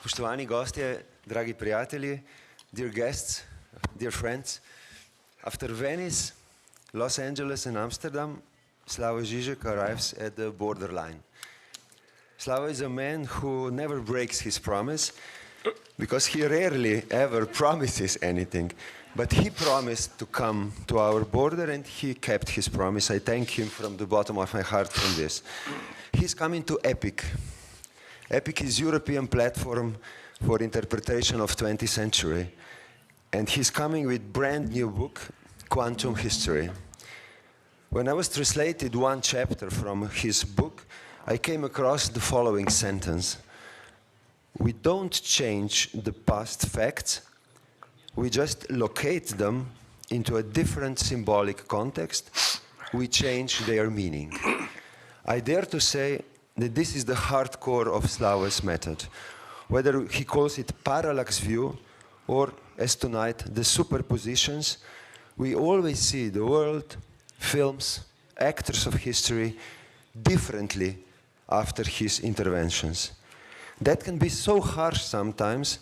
Spoštovani gostje, dragi prijatelji, dear guests, dear friends, after Venice, Los Angeles and Amsterdam, Slavoj Žižek arrives at the borderline. Slavoj is a man who never breaks his promise, because he rarely ever promises anything. But he promised to come to our border, and he kept his promise. I thank him from the bottom of my heart for this. He's coming to EPIC. EPIC is European platform for interpretation of 20th century. And he's coming with brand new book, Quantum History. When I was translated one chapter from his book, I came across the following sentence. We don't change the past facts, we just locate them into a different symbolic context, we change their meaning. I dare to say that this is the hardcore of Slavoj's method. Whether he calls it parallax view or, as tonight, the superpositions, we always see the world, films, actors of history differently after his interventions. That can be so harsh sometimes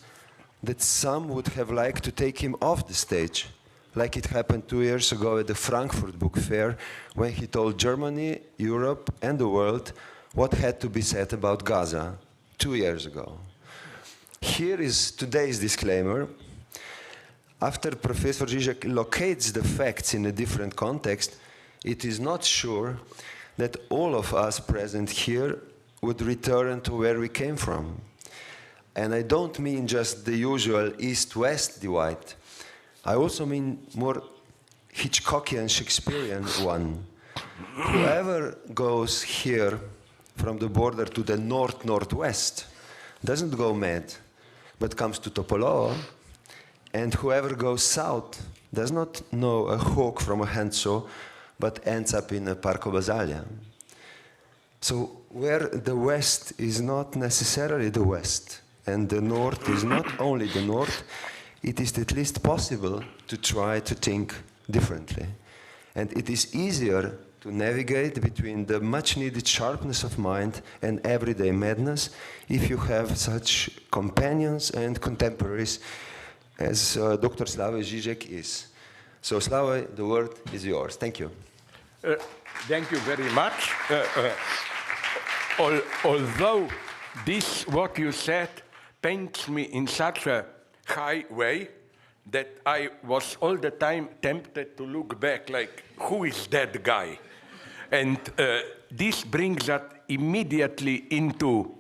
that some would have liked to take him off the stage, like it happened 2 years ago at the Frankfurt Book Fair, when he told Germany, Europe, and the world what had to be said about Gaza 2 years ago. Here is today's disclaimer. After Professor Žižek locates the facts in a different context, it is not sure that all of us present here would return to where we came from. And I don't mean just the usual East-West divide. I also mean more Hitchcockian, Shakespearean one. Whoever goes here from the border to the north-northwest doesn't go mad, but comes to Topolo, and whoever goes south does not know a hawk from a handsaw, but ends up in a Parco Basaglia. So where the west is not necessarily the west, and the north is not only the north, it is at least possible to try to think differently. And it is easier to navigate between the much-needed sharpness of mind and everyday madness if you have such companions and contemporaries as Dr. Slavoj Žižek is. So Slavoj, the word is yours. Thank you. Thank you very much. Although this, what you said, paints me in such a high way that I was all the time tempted to look back like, who is that guy? And this brings us immediately into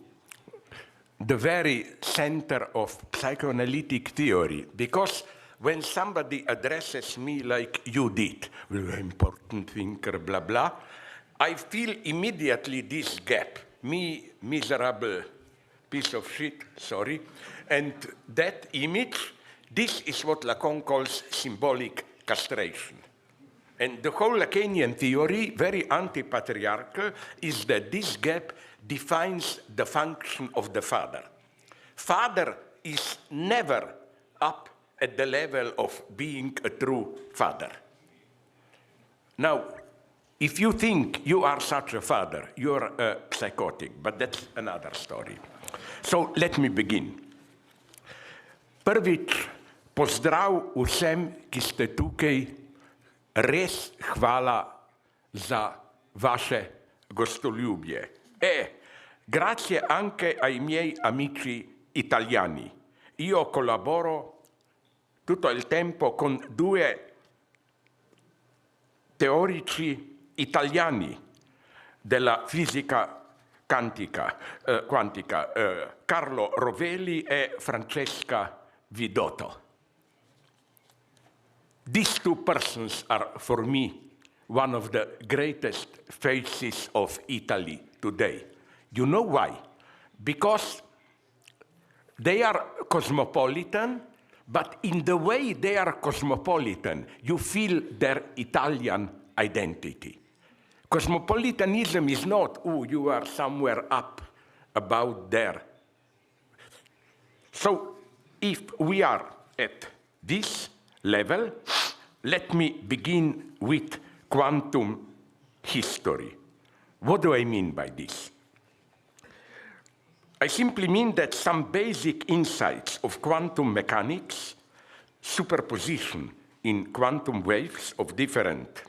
the very center of psychoanalytic theory, because when somebody addresses me like you did, important thinker, blah, blah, I feel immediately this gap. Me, miserable piece of shit, sorry. And that image, this is what Lacan calls symbolic castration. And the whole Lacanian theory, very anti-patriarchal, is that this gap defines the function of the father. Father is never up at the level of being a true father. Now, if you think you are such a father, you're psychotic, but that's another story. So let me begin. Prvič, pozdrav vsem, ki ste tukaj, res hvala za vaše gostoljubje. Grazie anche ai miei amici italiani. Io collaboro tutto il tempo con due teorici italiani della fisica quantica, Carlo Rovelli e Francesca Vidotto. These two persons are, for me, one of the greatest faces of Italy today. You know why? Because they are cosmopolitan, but in the way they are cosmopolitan, you feel their Italian identity. Cosmopolitanism is not, oh, you are somewhere up about there. So if we are at this level, let me begin with quantum history. What do I mean by this? I simply mean that some basic insights of quantum mechanics, superposition in quantum waves of different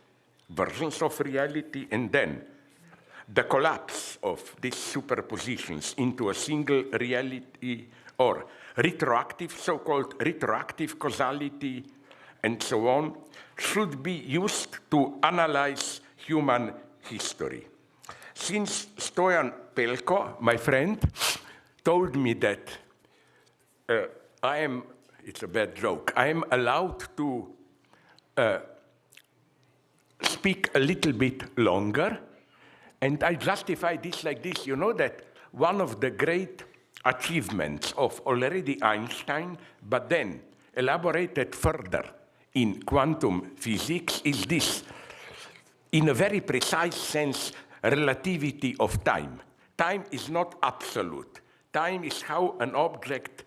versions of reality, and then the collapse of these superpositions into a single reality or retroactive, so-called retroactive causality, and so on, should be used to analyze human history. Since Stoyan Pelko, my friend, told me that it's a bad joke, I am allowed to speak a little bit longer, and I justify this like this. You know that one of the great achievements of already Einstein, but then elaborated further in quantum physics, is this, in a very precise sense, relativity of time. Time is not absolute. Time is how an object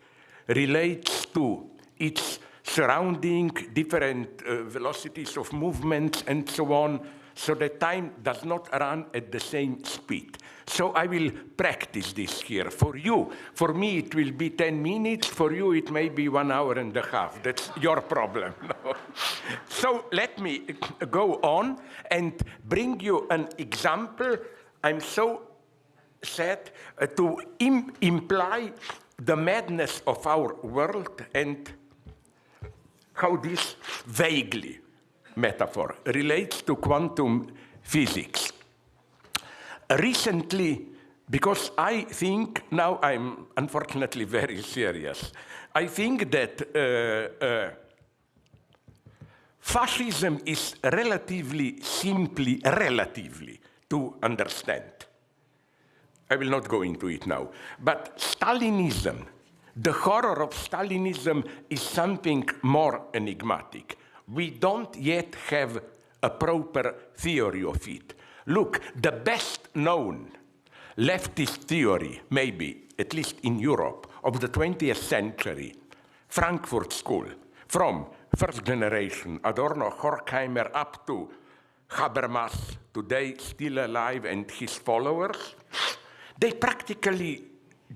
relates to its surrounding, different velocities of movement, and so on, so that time does not run at the same speed. So I will practice this here. For you, for me, it will be 10 minutes. For you, it may be 1 hour and a half. That's your problem. So let me go on and bring you an example. I'm so sad to imply the madness of our world and how this vaguely metaphor relates to quantum physics. Recently, because I think, now I'm unfortunately very serious, I think that fascism is relatively to understand. I will not go into it now. But Stalinism, the horror of Stalinism is something more enigmatic. We don't yet have a proper theory of it. Look, the best known leftist theory, maybe, at least in Europe, of the 20th century, Frankfurt School, from first generation, Adorno, Horkheimer, up to Habermas, today still alive, and his followers, they practically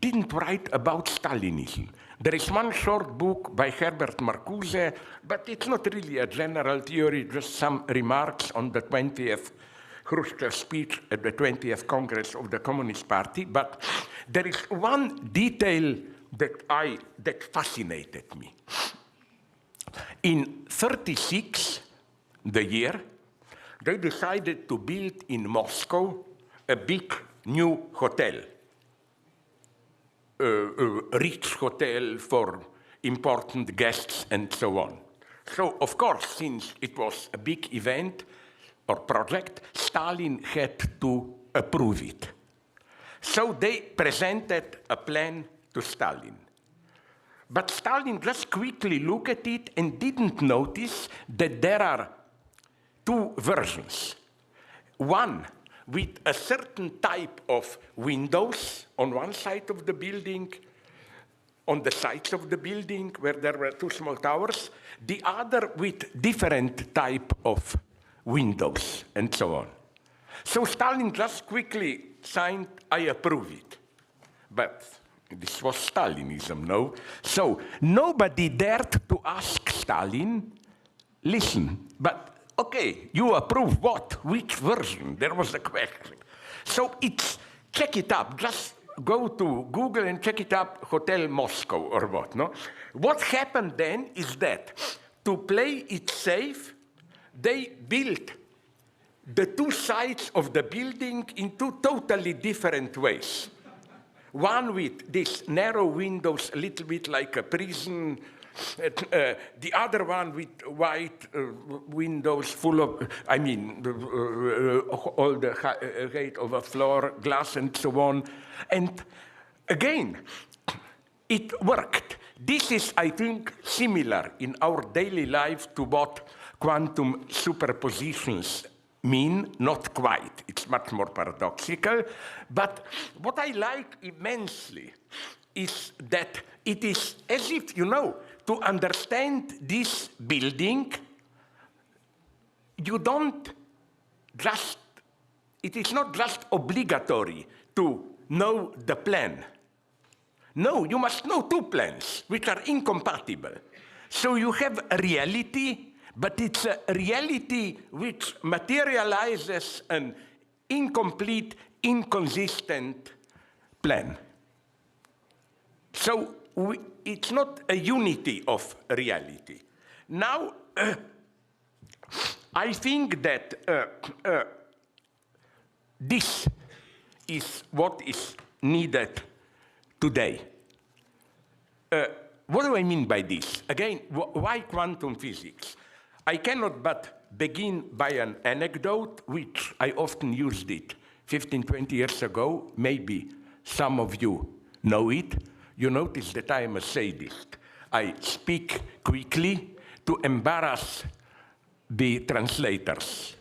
didn't write about Stalinism. There is one short book by Herbert Marcuse, but it's not really a general theory, just some remarks on the 20th Khrushchev speech at the 20th Congress of the Communist Party. But there is one detail that fascinated me. In 1936, the year, they decided to build in Moscow a big new hotel, a rich hotel for important guests and so on. So, of course, since it was a big event or project, Stalin had to approve it. So they presented a plan to Stalin. But Stalin just quickly looked at it and didn't notice that there are two versions. One with a certain type of windows on one side of the building, on the sides of the building where there were two small towers, the other with different type of windows, and so on. So Stalin just quickly signed, I approve it. But this was Stalinism, no? So nobody dared to ask Stalin, listen, but okay, you approve what? Which version? There was a question. So check it up. Just go to Google and check it up, Hotel Moscow or what, no? What happened then is that to play it safe, they built the two sides of the building in two totally different ways. One with these narrow windows, a little bit like a prison, the other one with white windows full of, all the height of a floor, glass and so on. And again, it worked. This is, I think, similar in our daily life to what quantum superpositions mean, not quite. It's much more paradoxical. But what I like immensely is that it is as if, you know, to understand this building, you don't just, it is not just obligatory to know the plan. No, you must know two plans, which are incompatible. So you have a reality, but it's a reality which materializes an incomplete, inconsistent plan. So it's not a unity of reality. Now, I think that this is what is needed today. What do I mean by this? Again, why quantum physics? I cannot but begin by an anecdote, which I often used it 15, 20 years ago. Maybe some of you know it. You notice that I am a sadist. I speak quickly to embarrass the translators,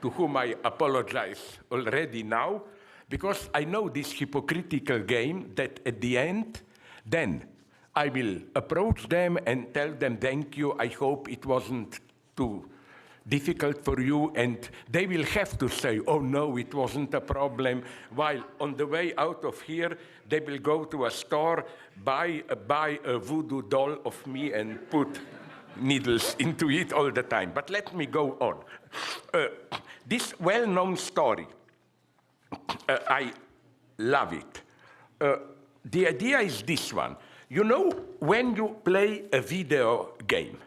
to whom I apologize already now, because I know this hypocritical game that at the end, then I will approach them and tell them, thank you, I hope it wasn't too difficult for you, and they will have to say, oh no, it wasn't a problem, while on the way out of here, they will go to a store, buy a voodoo doll of me and put needles into it all the time. But let me go on. This well-known story, I love it. The idea is this one. You know, when you play a video game,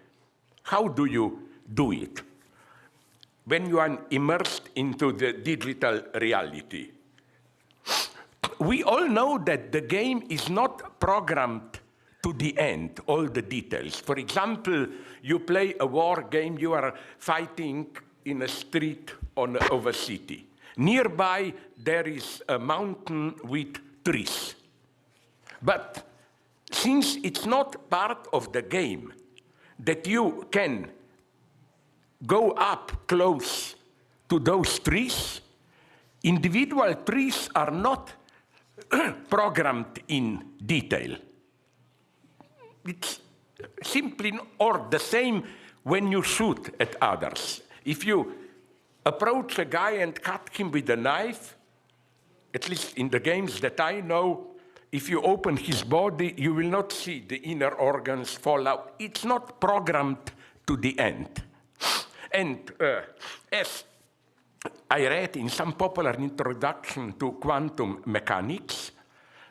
how do you do it? When you are immersed into the digital reality. We all know that the game is not programmed to the end, all the details. For example, you play a war game, you are fighting in a street of a city. Nearby, there is a mountain with trees. But since it's not part of the game that you can go up close to those trees, individual trees are not programmed in detail. It's simply, or the same when you shoot at others. If you approach a guy and cut him with a knife, at least in the games that I know, if you open his body, you will not see the inner organs fall out. It's not programmed to the end. And as I read in some popular introduction to quantum mechanics,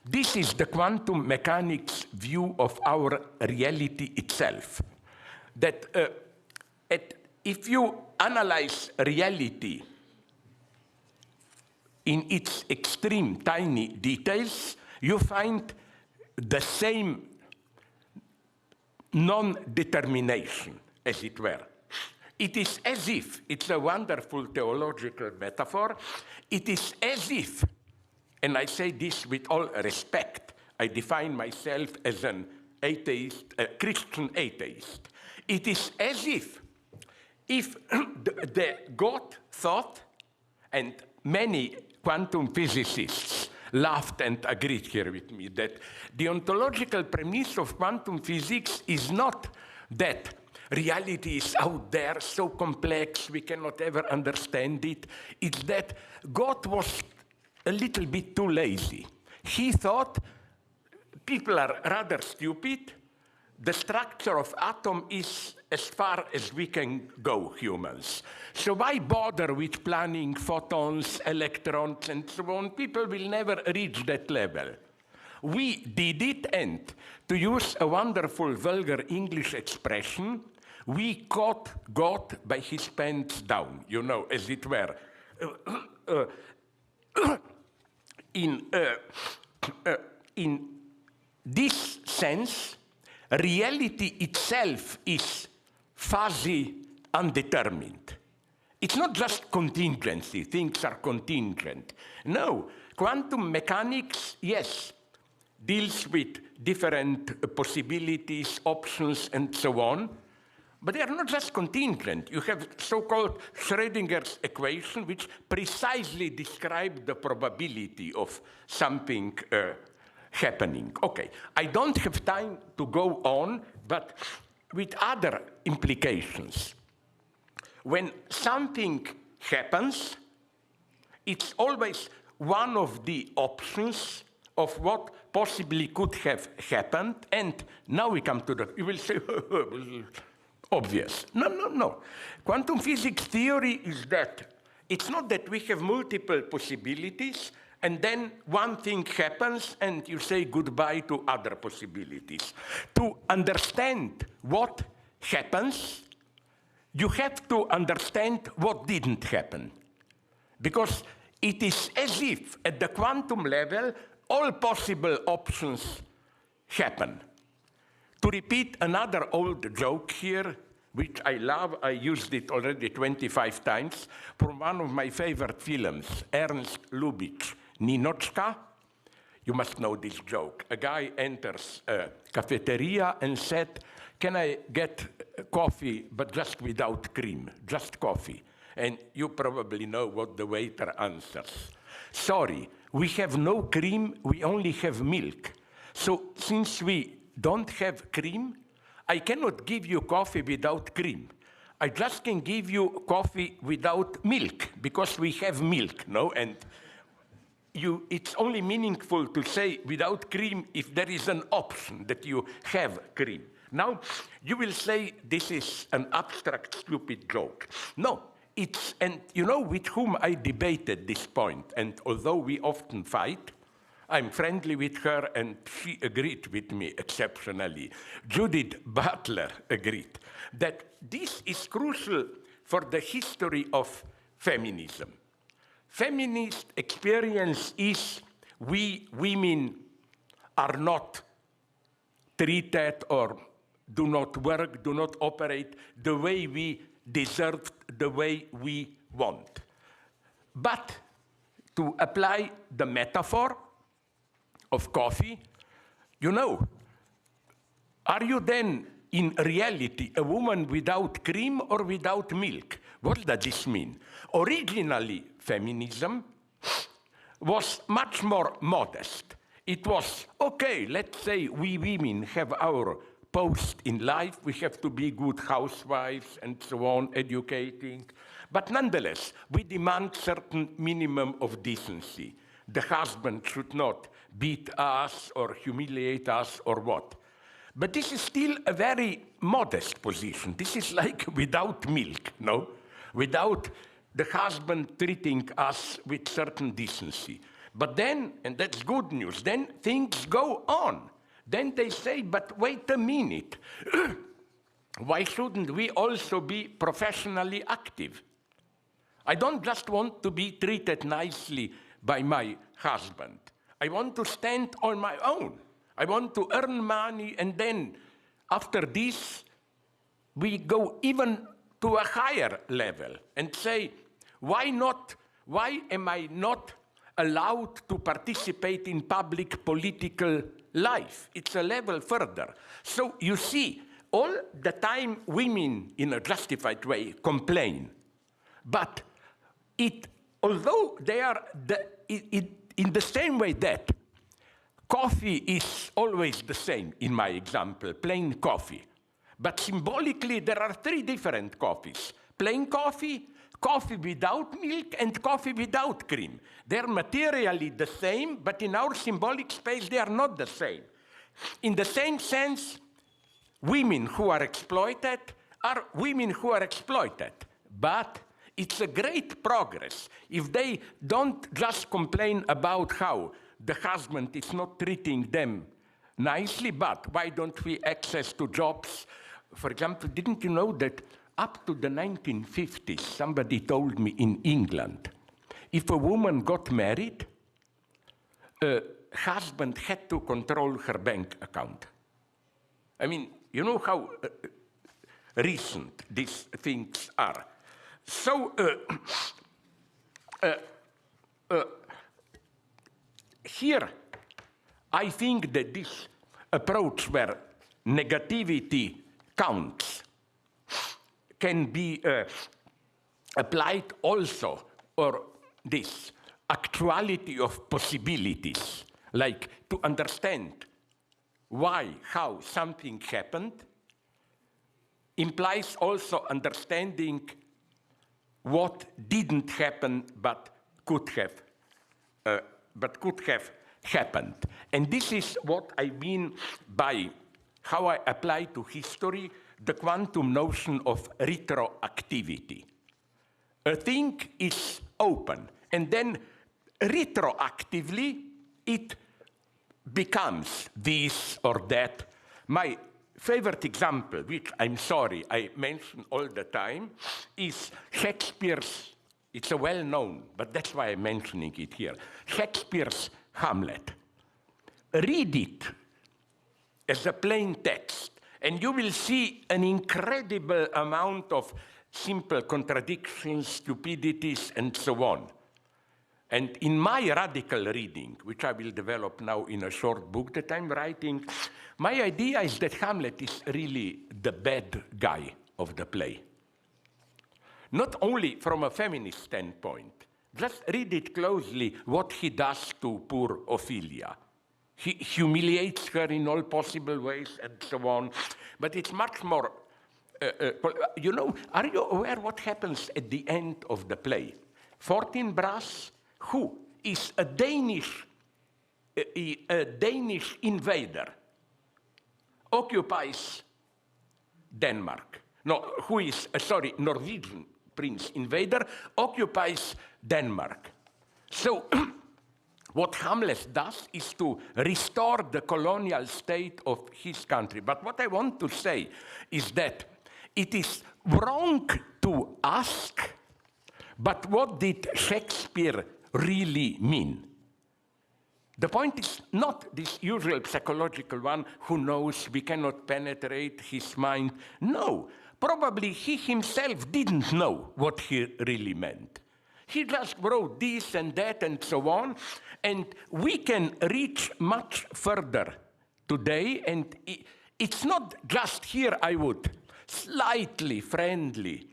this is the quantum mechanics view of our reality itself. That if you analyze reality in its extreme tiny details, you find the same non-determination, as it were. It is as if, it's a wonderful theological metaphor, it is as if, and I say this with all respect, I define myself as an atheist, a Christian atheist. It is as if the God thought, and many quantum physicists laughed and agreed here with me, that the ontological premise of quantum physics is not that reality is out there, so complex, we cannot ever understand it. It's that God was a little bit too lazy. He thought people are rather stupid. The structure of atom is as far as we can go, humans. So why bother with planning photons, electrons, and so on? People will never reach that level. We did it, and to use a wonderful vulgar English expression, we caught God by his pants down, you know, as it were. In this sense, reality itself is fuzzy, undetermined. It's not just contingency, things are contingent. No, quantum mechanics, yes, deals with different possibilities, options, and so on, but they are not just contingent. You have so-called Schrödinger's equation, which precisely describes the probability of something happening. Okay, I don't have time to go on, but with other implications. When something happens, it's always one of the options of what possibly could have happened, and now we come to the, you will say, obvious. No, no, no. Quantum physics theory is that it's not that we have multiple possibilities, and then one thing happens, and you say goodbye to other possibilities. To understand what happens, you have to understand what didn't happen. Because it is as if, at the quantum level, all possible options happen. To repeat another old joke here, which I love, I used it already 25 times, from one of my favorite films, Ernst Lubitsch, Ninochka. You must know this joke. A guy enters a cafeteria and said, "Can I get coffee, but just without cream, just coffee?" And you probably know what the waiter answers. "Sorry, we have no cream, we only have milk. So since we don't have cream, I cannot give you coffee without cream. I just can give you coffee without milk, because we have milk, no?" And it's only meaningful to say without cream if there is an option that you have cream. Now, you will say this is an abstract, stupid joke. No, and you know with whom I debated this point, and although we often fight, I'm friendly with her, and she agreed with me exceptionally. Judith Butler agreed that this is crucial for the history of feminism. Feminist experience is we women are not treated or do not work, do not operate the way we deserve, the way we want. But to apply the metaphor of coffee, you know, are you then in reality a woman without cream or without milk? What does this mean? Originally, feminism was much more modest. It was, okay, let's say we women have our post in life, we have to be good housewives and so on, educating. But nonetheless, we demand certain minimum of decency. The husband should not beat us or humiliate us or what. But this is still a very modest position. This is like without milk, no? Without the husband treating us with certain decency. But then, and that's good news, then things go on. Then they say, but wait a minute. Why shouldn't we also be professionally active? I don't just want to be treated nicely by my husband. I want to stand on my own. I want to earn money, and then after this, we go even to a higher level and say, why am I not allowed to participate in public political life? It's a level further. So you see, all the time women, in a justified way, complain. But although they are in the same way that coffee is always the same, in my example, plain coffee. But symbolically, there are three different coffees. Plain coffee, coffee without milk, and coffee without cream. They're materially the same, but in our symbolic space, they are not the same. In the same sense, women who are exploited are women who are exploited. But it's a great progress if they don't just complain about how the husband is not treating them nicely, but why don't we access to jobs? For example, didn't you know that up to the 1950s, somebody told me in England, if a woman got married, a husband had to control her bank account. I mean, you know how recent these things are. So, here, I think that this approach where negativity counts can be applied also, or this actuality of possibilities, like to understand why, how something happened, implies also understanding what didn't happen but could have happened. And this is what I mean by how I apply to history the quantum notion of retroactivity. A thing is open, and then retroactively it becomes this or that. My favorite example, which I'm sorry I mention all the time, is Shakespeare's, it's a well-known, but that's why I'm mentioning it here, Shakespeare's Hamlet. Read it as a plain text, and you will see an incredible amount of simple contradictions, stupidities, and so on. And in my radical reading, which I will develop now in a short book that I'm writing, my idea is that Hamlet is really the bad guy of the play. Not only from a feminist standpoint, just read it closely what he does to poor Ophelia. He humiliates her in all possible ways and so on, but it's much more, you know, are you aware what happens at the end of the play? Fortinbras, who is a Danish invader, occupies Denmark. No, who is, Norwegian prince invader, occupies Denmark. So, what Hamlet does is to restore the colonial state of his country. But what I want to say is that it is wrong to ask, but what did Shakespeare really mean? The point is not this usual psychological one who knows we cannot penetrate his mind. No, probably he himself didn't know what he really meant. He just wrote this and that and so on, and we can reach much further today, and it's not just here I would slightly friendly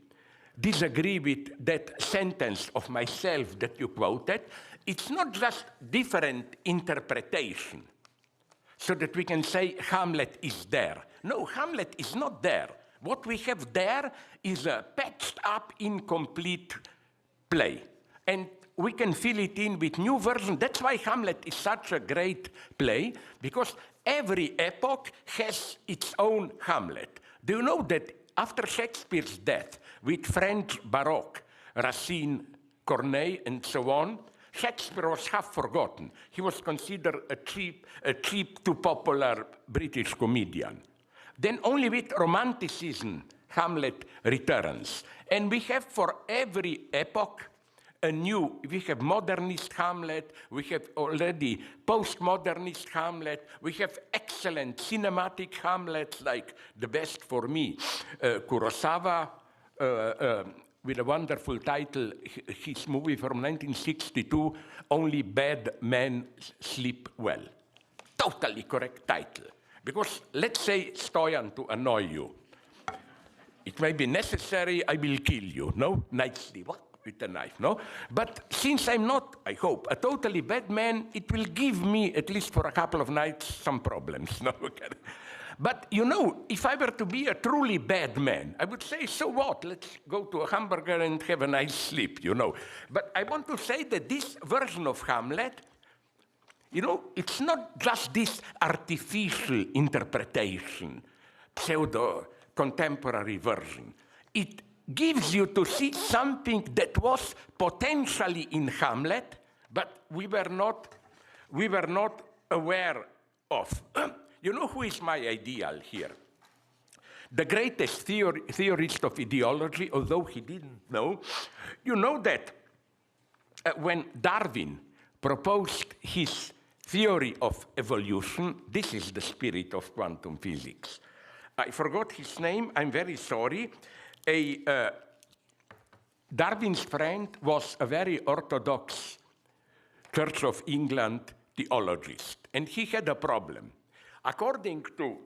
disagree with that sentence of myself that you quoted. It's not just different interpretation, so that we can say Hamlet is there. No, Hamlet is not there. What we have there is a patched up, incomplete play. And we can fill it in with new versions. That's why Hamlet is such a great play, because every epoch has its own Hamlet. Do you know that after Shakespeare's death, with French Baroque, Racine, Corneille, and so on, Shakespeare was half forgotten. He was considered a cheap to popular British comedian. Then only with Romanticism, Hamlet returns. And we have for every epoch we have modernist Hamlet, we have already postmodernist Hamlet, we have excellent cinematic Hamlets, like the best for me, Kurosawa, with a wonderful title, his movie from 1962, Only Bad Men Sleep Well. Totally correct title. Because let's say, Stoyan, to annoy you, it may be necessary, I will kill you, no? Nicely, what? With a knife, no? But since I'm not, I hope, a totally bad man, it will give me, at least for a couple of nights, some problems, no? But, you know, if I were to be a truly bad man, I would say, so what? Let's go to a hamburger and have a nice sleep, you know? But I want to say that this version of Hamlet, you know, it's not just this artificial interpretation, pseudo-contemporary version. It gives you to see something that was potentially in Hamlet, but we were not aware of. You know who is my ideal here? The greatest theorist of ideology, although he didn't know. You know that when Darwin proposed his theory of evolution, this is the spirit of quantum physics. I forgot his name, I'm very sorry. Darwin's friend was a very orthodox Church of England theologist, and he had a problem. According to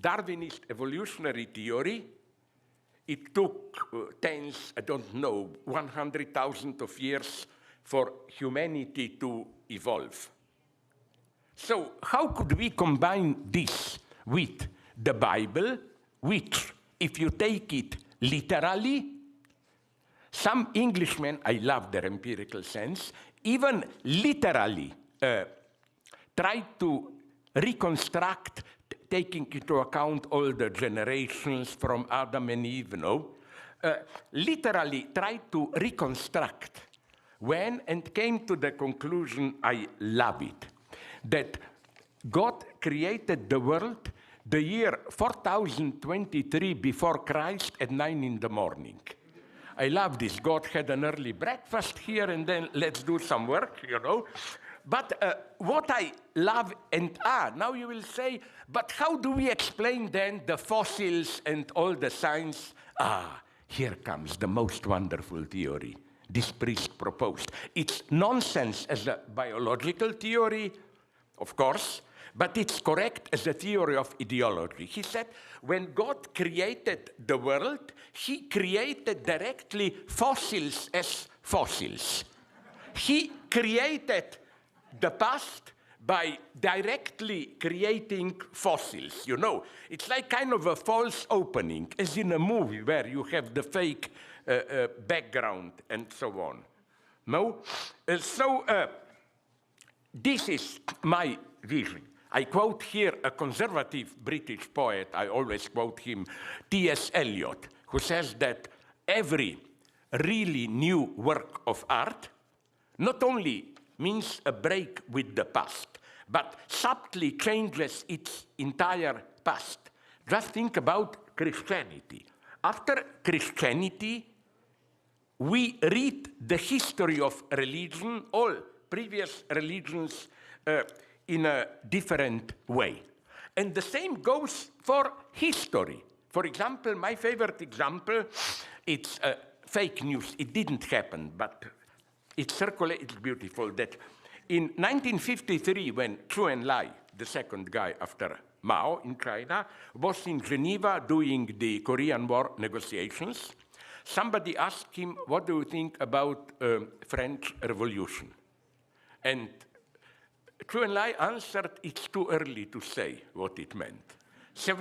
Darwinist evolutionary theory, it took 100,000 of years for humanity to evolve. So how could we combine this with the Bible, which, if you take it literally, some Englishmen, I love their empirical sense, even literally tried to reconstruct, taking into account all the generations from Adam and Eve, literally tried to reconstruct and came to the conclusion, I love it, that God created the world the year 4023 before Christ at 9 in the morning. I love this. God had an early breakfast here and then let's do some work, But what I love, and now you will say, but how do we explain then the fossils and all the science? Here comes the most wonderful theory this priest proposed. It's nonsense as a biological theory, of course, but it's correct as a theory of ideology. He said, when God created the world, he created directly fossils as fossils. He created the past by directly creating fossils, It's like kind of a false opening, as in a movie where you have the fake background and so on. No? This is my vision. I quote here a conservative British poet, I always quote him, T.S. Eliot, who says that every really new work of art not only means a break with the past, but subtly changes its entire past. Just think about Christianity. After Christianity, we read the history of religion, all previous religions, in a different way. And the same goes for history. For example, my favorite example, it's fake news. It didn't happen, but it circulated. It's beautiful that in 1953, when Zhou Enlai, the second guy after Mao in China, was in Geneva doing the Korean War negotiations, somebody asked him, what do you think about French Revolution? And Zhou Enlai answered, it's too early to say what it meant. Zhou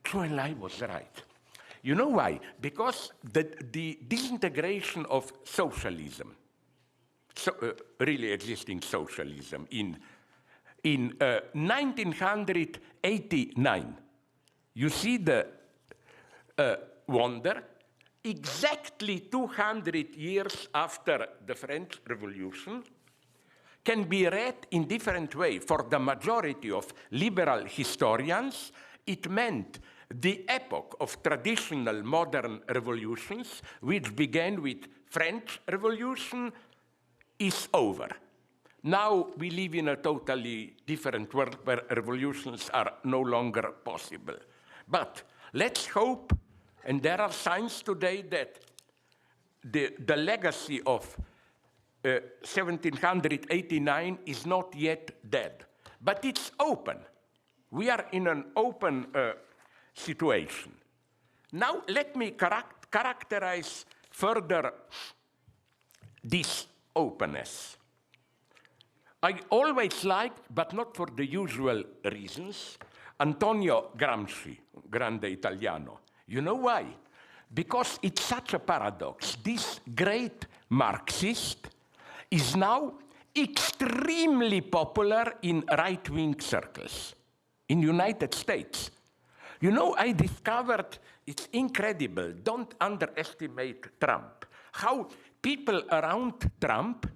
Enlai was right. You know why? Because the disintegration of socialism, really existing socialism, in 1989, you see the wonder, exactly 200 years after the French Revolution, can be read in different way. For the majority of liberal historians, it meant the epoch of traditional modern revolutions, which began with French Revolution, is over. Now we live in a totally different world where revolutions are no longer possible. But let's hope, and there are signs today that the legacy of 1789 is not yet dead, but it's open. We are in an open situation. Now let me characterize further this openness. I always liked, but not for the usual reasons, Antonio Gramsci, grande Italiano. You know why? Because it's such a paradox. This great Marxist is now extremely popular in right-wing circles in the United States. I discovered, it's incredible, don't underestimate Trump, how people around Trump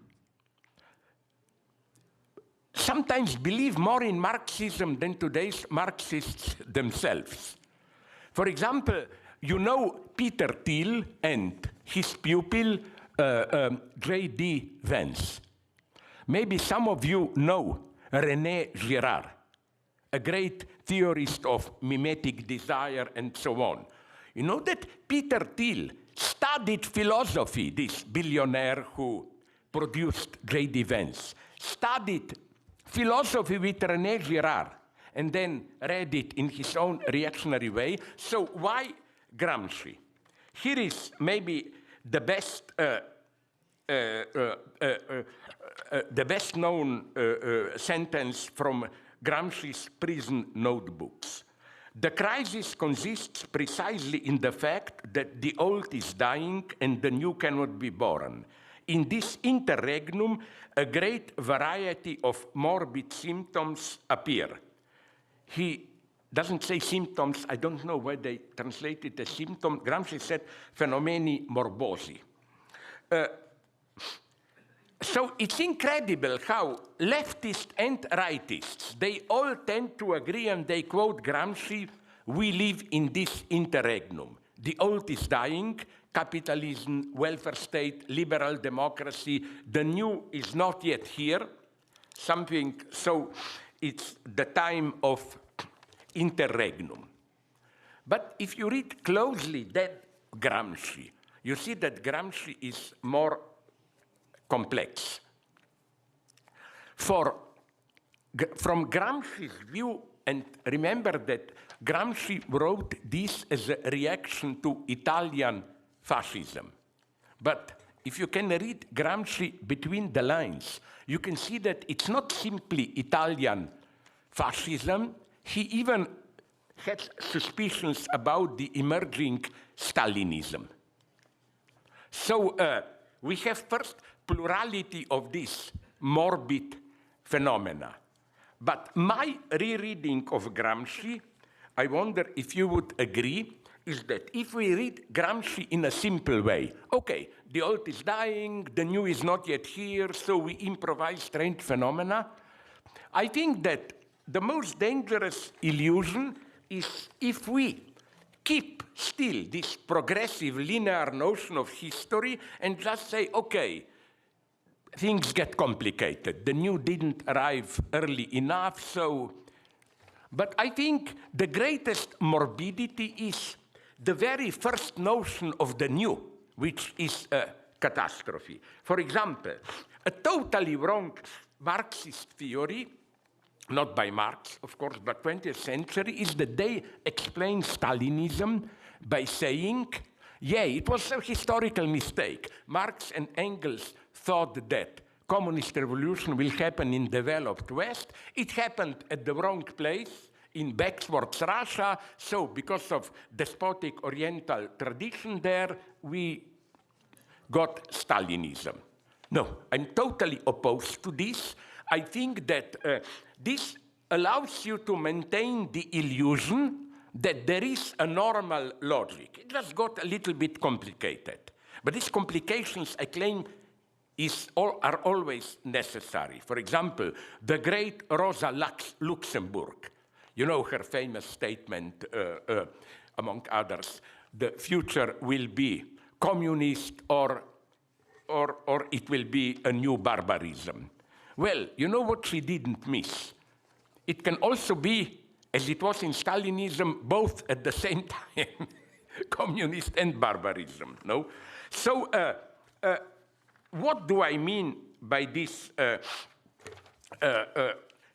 sometimes believe more in Marxism than today's Marxists themselves. For example, Peter Thiel and his pupil, J.D. Vance. Maybe some of you know René Girard, a great theorist of mimetic desire and so on. You know that Peter Thiel studied philosophy, this billionaire who produced J.D. Vance, studied philosophy with René Girard, and then read it in his own reactionary way. So why Gramsci? Here is maybe the best known sentence from Gramsci's prison notebooks. The crisis consists precisely in the fact that the old is dying and the new cannot be born. in this interregnum, a great variety of morbid symptoms appear. He doesn't say symptoms, I don't know why they translated the symptom. Gramsci said fenomeni morbosi. So it's incredible how leftists and rightists, they all tend to agree, and they quote Gramsci, we live in this interregnum. The old is dying, capitalism, welfare state, liberal democracy, the new is not yet here, something, so it's the time of interregnum. But if you read closely that Gramsci, you see that Gramsci is more complex. From Gramsci's view, and remember that Gramsci wrote this as a reaction to Italian fascism. But if you can read Gramsci between the lines, you can see that it's not simply Italian fascism. He even had suspicions about the emerging Stalinism. So we have first plurality of these morbid phenomena. But my rereading of Gramsci, I wonder if you would agree, is that if we read Gramsci in a simple way, okay, the old is dying, the new is not yet here, so we improvise strange phenomena. I think that the most dangerous illusion is if we keep still this progressive linear notion of history and just say, okay, things get complicated. The new didn't arrive early enough, so. But I think the greatest morbidity is the very first notion of the new, which is a catastrophe. For example, a totally wrong Marxist theory, not by Marx, of course, but 20th century, is that they explain Stalinism by saying, yeah, it was a historical mistake. Marx and Engels thought that communist revolution will happen in developed West. It happened at the wrong place, in backwards Russia, so because of despotic Oriental tradition there, we got Stalinism. No, I'm totally opposed to this. I think that this allows you to maintain the illusion that there is a normal logic. It just got a little bit complicated. But these complications, I claim, are always necessary. For example, the great Rosa Luxemburg, you know her famous statement, among others, the future will be communist or it will be a new barbarism. Well, you know what she didn't miss? It can also be, as it was in Stalinism, both at the same time, communist and barbarism, no? So, what do I mean by this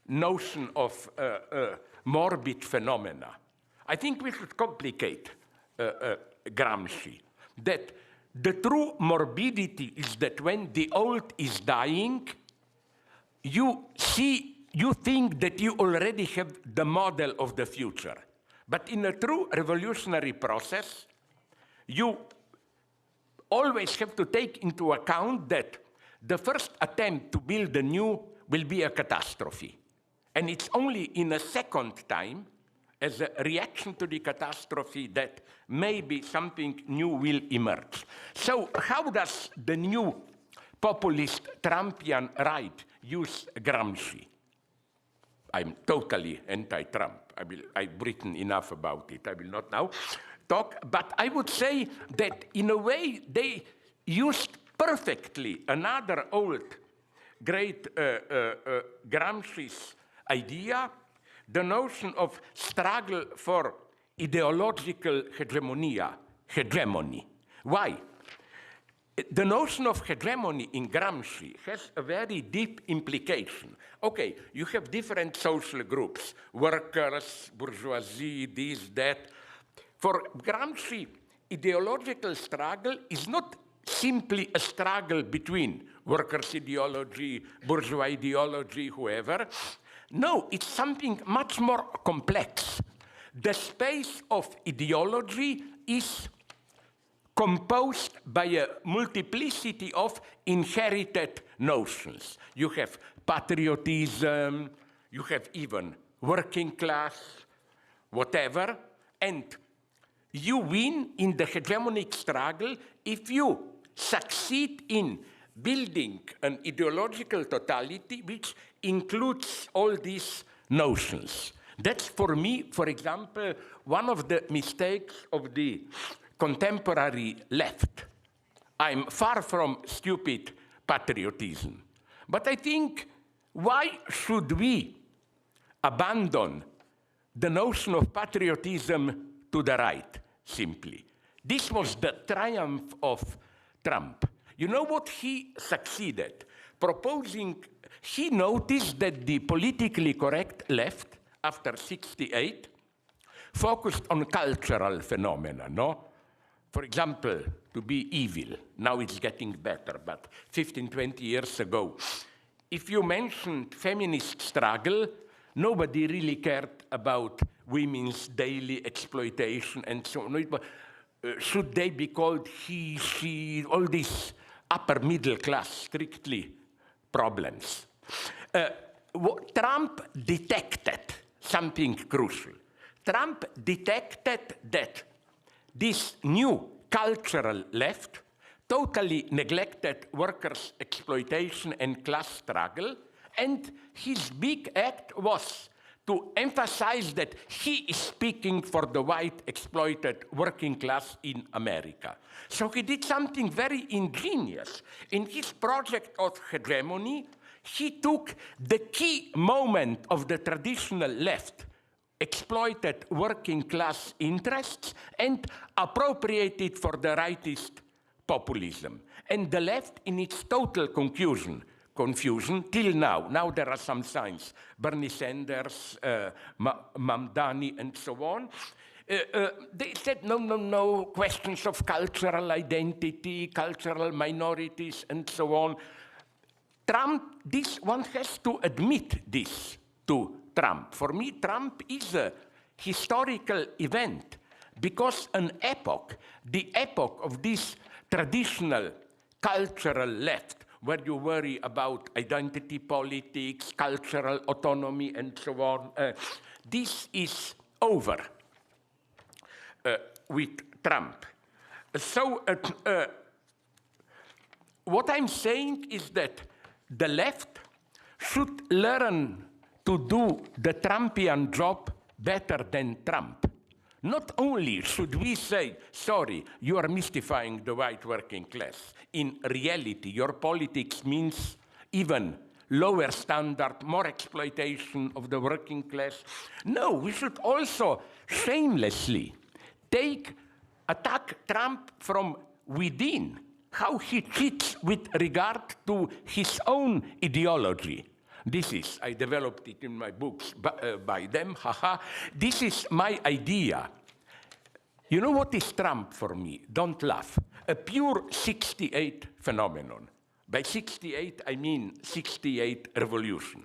notion of morbid phenomena? I think we should complicate Gramsci, that the true morbidity is that when the old is dying, you think that you already have the model of the future. But in a true revolutionary process, you always have to take into account that the first attempt to build the new will be a catastrophe. And it's only in a second time, as a reaction to the catastrophe, that maybe something new will emerge. So how does the new populist Trumpian right use Gramsci? I'm totally anti-Trump. I've written enough about it. I will not now talk. But I would say that in a way they used perfectly another old great Gramsci's idea, the notion of struggle for ideological hegemony. Why? The notion of hegemony in Gramsci has a very deep implication. Okay, you have different social groups, workers, bourgeoisie, this, that. For Gramsci, ideological struggle is not simply a struggle between workers' ideology, bourgeois ideology, whoever. No, it's something much more complex. The space of ideology is composed by a multiplicity of inherited notions. You have patriotism, you have even working class, whatever, and you win in the hegemonic struggle if you succeed in building an ideological totality which includes all these notions. That's, for me, for example, one of the mistakes of the contemporary left. I'm far from stupid patriotism. But I think, why should we abandon the notion of patriotism to the right, simply? This was the triumph of Trump. You know what he succeeded? Proposing, he noticed that the politically correct left, after '68, focused on cultural phenomena, no? For example, to be evil. Now it's getting better, but 15, 20 years ago, if you mentioned feminist struggle, nobody really cared about women's daily exploitation and so on. Should they be called he, she, all these upper middle class, strictly problems. Trump detected something crucial. Trump detected that this new cultural left totally neglected workers' exploitation and class struggle, and his big act was to emphasize that he is speaking for the white exploited working class in America. So he did something very ingenious. In his project of hegemony, he took the key moment of the traditional left, exploited working class interests, and appropriated for the rightist populism. And the left, in its total confusion till now. Now there are some signs. Bernie Sanders, Mamdani, and so on. They said, no, questions of cultural identity, cultural minorities, and so on. Trump, one has to admit this to Trump. For me, Trump is a historical event because an epoch, the epoch of this traditional cultural left, where you worry about identity politics, cultural autonomy, and so on. This is over with Trump. So what I'm saying is that the left should learn to do the Trumpian job better than Trump. Not only should we say, sorry, you are mystifying the white working class. In reality, your politics means even lower standard, more exploitation of the working class. No, we should also shamelessly attack Trump from within, how he cheats with regard to his own ideology. This is, I developed it in my books by them, haha. This is my idea. You know what is Trump for me? Don't laugh. A pure '68 phenomenon. By '68, I mean '68 revolution,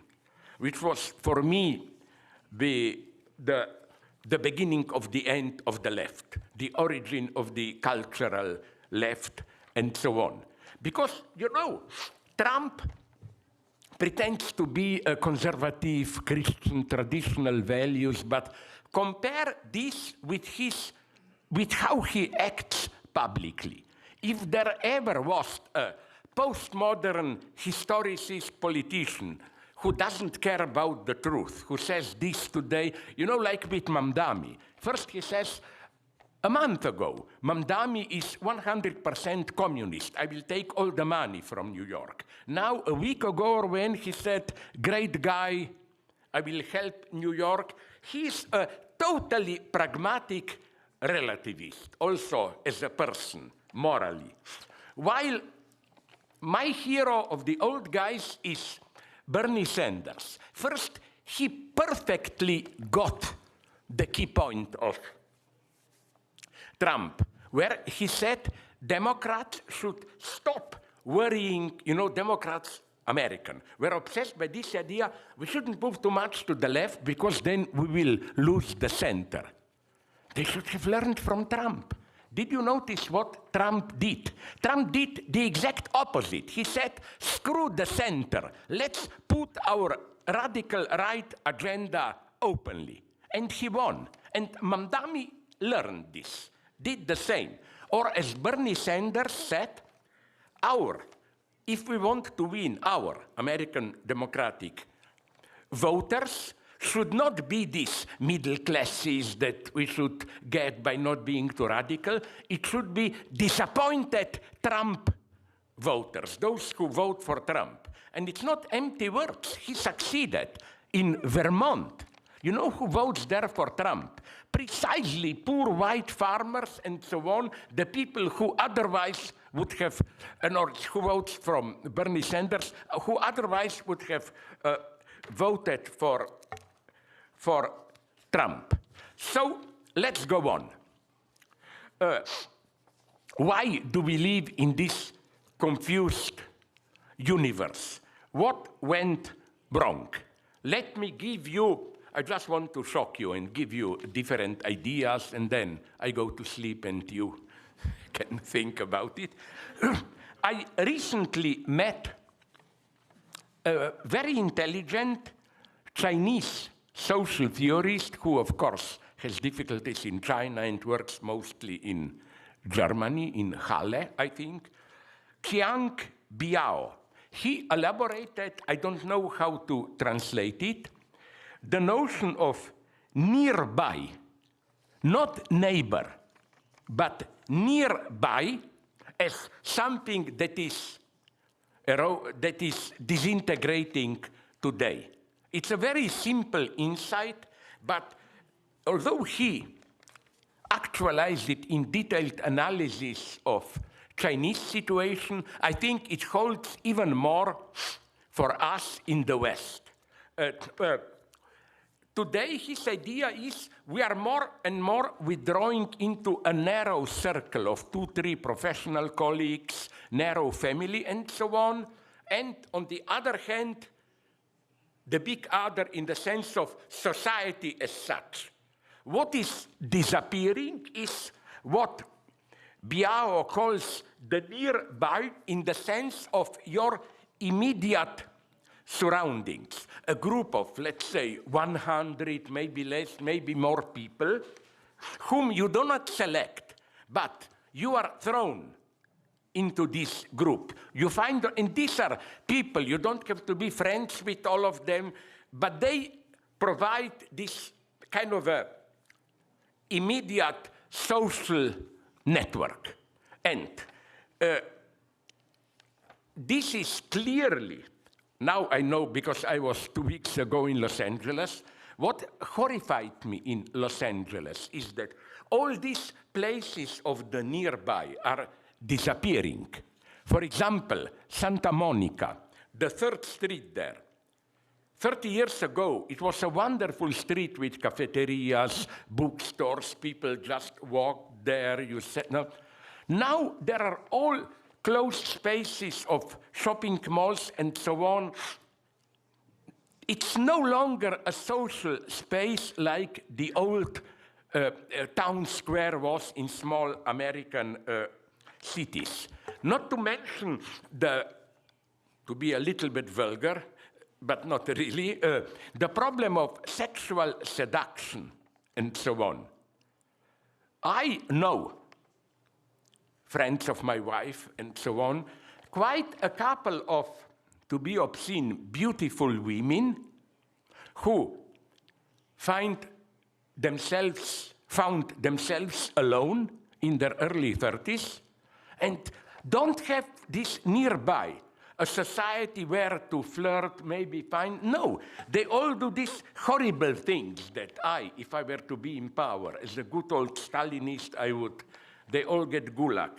which was for me the beginning of the end of the left, the origin of the cultural left, and so on. Because, you know, Trump pretends to be a conservative Christian traditional values, but compare this with how he acts publicly. If there ever was a postmodern historicist politician who doesn't care about the truth, who says this today, you know, like with Mamdani. First he says, a month ago, Mamdani is 100% communist. I will take all the money from New York. Now, a week ago, when he said, great guy, I will help New York, he's a totally pragmatic relativist, also as a person, morally. While my hero of the old guys is Bernie Sanders. First, he perfectly got the key point of Trump, where he said Democrats should stop worrying, you know, Democrats, American, were obsessed by this idea, we shouldn't move too much to the left because then we will lose the center. They should have learned from Trump. Did you notice what Trump did? Trump did the exact opposite. He said, screw the center. Let's put our radical right agenda openly. And he won. And Mamdani learned this, did the same. Or as Bernie Sanders said, if we want to win our American democratic voters, should not be these middle classes that we should get by not being too radical. It should be disappointed Trump voters, those who vote for Trump. And it's not empty words. He succeeded in Vermont. You know who votes there for Trump? Precisely poor white farmers and so on, the people who otherwise would have, or who votes from Bernie Sanders, who otherwise would have voted for Trump. So let's go on. Why do we live in this confused universe? What went wrong? Let me give you, I just want to shock you and give you different ideas, and then I go to sleep and you can think about it. I recently met a very intelligent Chinese social theorist who, of course, has difficulties in China and works mostly in Germany, in Halle, I think, Qiang Biao. He elaborated, I don't know how to translate it, the notion of nearby, not neighbor, but nearby as something that is disintegrating today. It's a very simple insight, but although he actualized it in detailed analysis of Chinese situation, I think it holds even more for us in the West. Today, his idea is we are more and more withdrawing into a narrow circle of 2-3 professional colleagues, narrow family, and so on. And on the other hand, the big other in the sense of society as such. What is disappearing is what Biao calls the nearby in the sense of your immediate surroundings. A group of, let's say, 100, maybe less, maybe more people, whom you do not select, but you are thrown into this group. You find, and these are people, you don't have to be friends with all of them, but they provide this kind of a immediate social network. And this is clearly, now I know because I was 2 weeks ago in Los Angeles, what horrified me in Los Angeles is that all these places of the nearby are disappearing. For example, Santa Monica, the 3rd Street there. 30 years ago, it was a wonderful street with cafeterias, bookstores, people just walked there, you said, no. Now there are all closed spaces of shopping malls and so on. It's no longer a social space like the old town square was in small American cities. Not to mention to be a little bit vulgar, but not really, the problem of sexual seduction and so on. I know friends of my wife and so on, quite a couple of, to be obscene, beautiful women who found themselves alone in their early 30s and don't have this nearby, a society where to flirt, maybe find. No, they all do these horrible things that if I were to be in power, as a good old Stalinist, they all get gulag.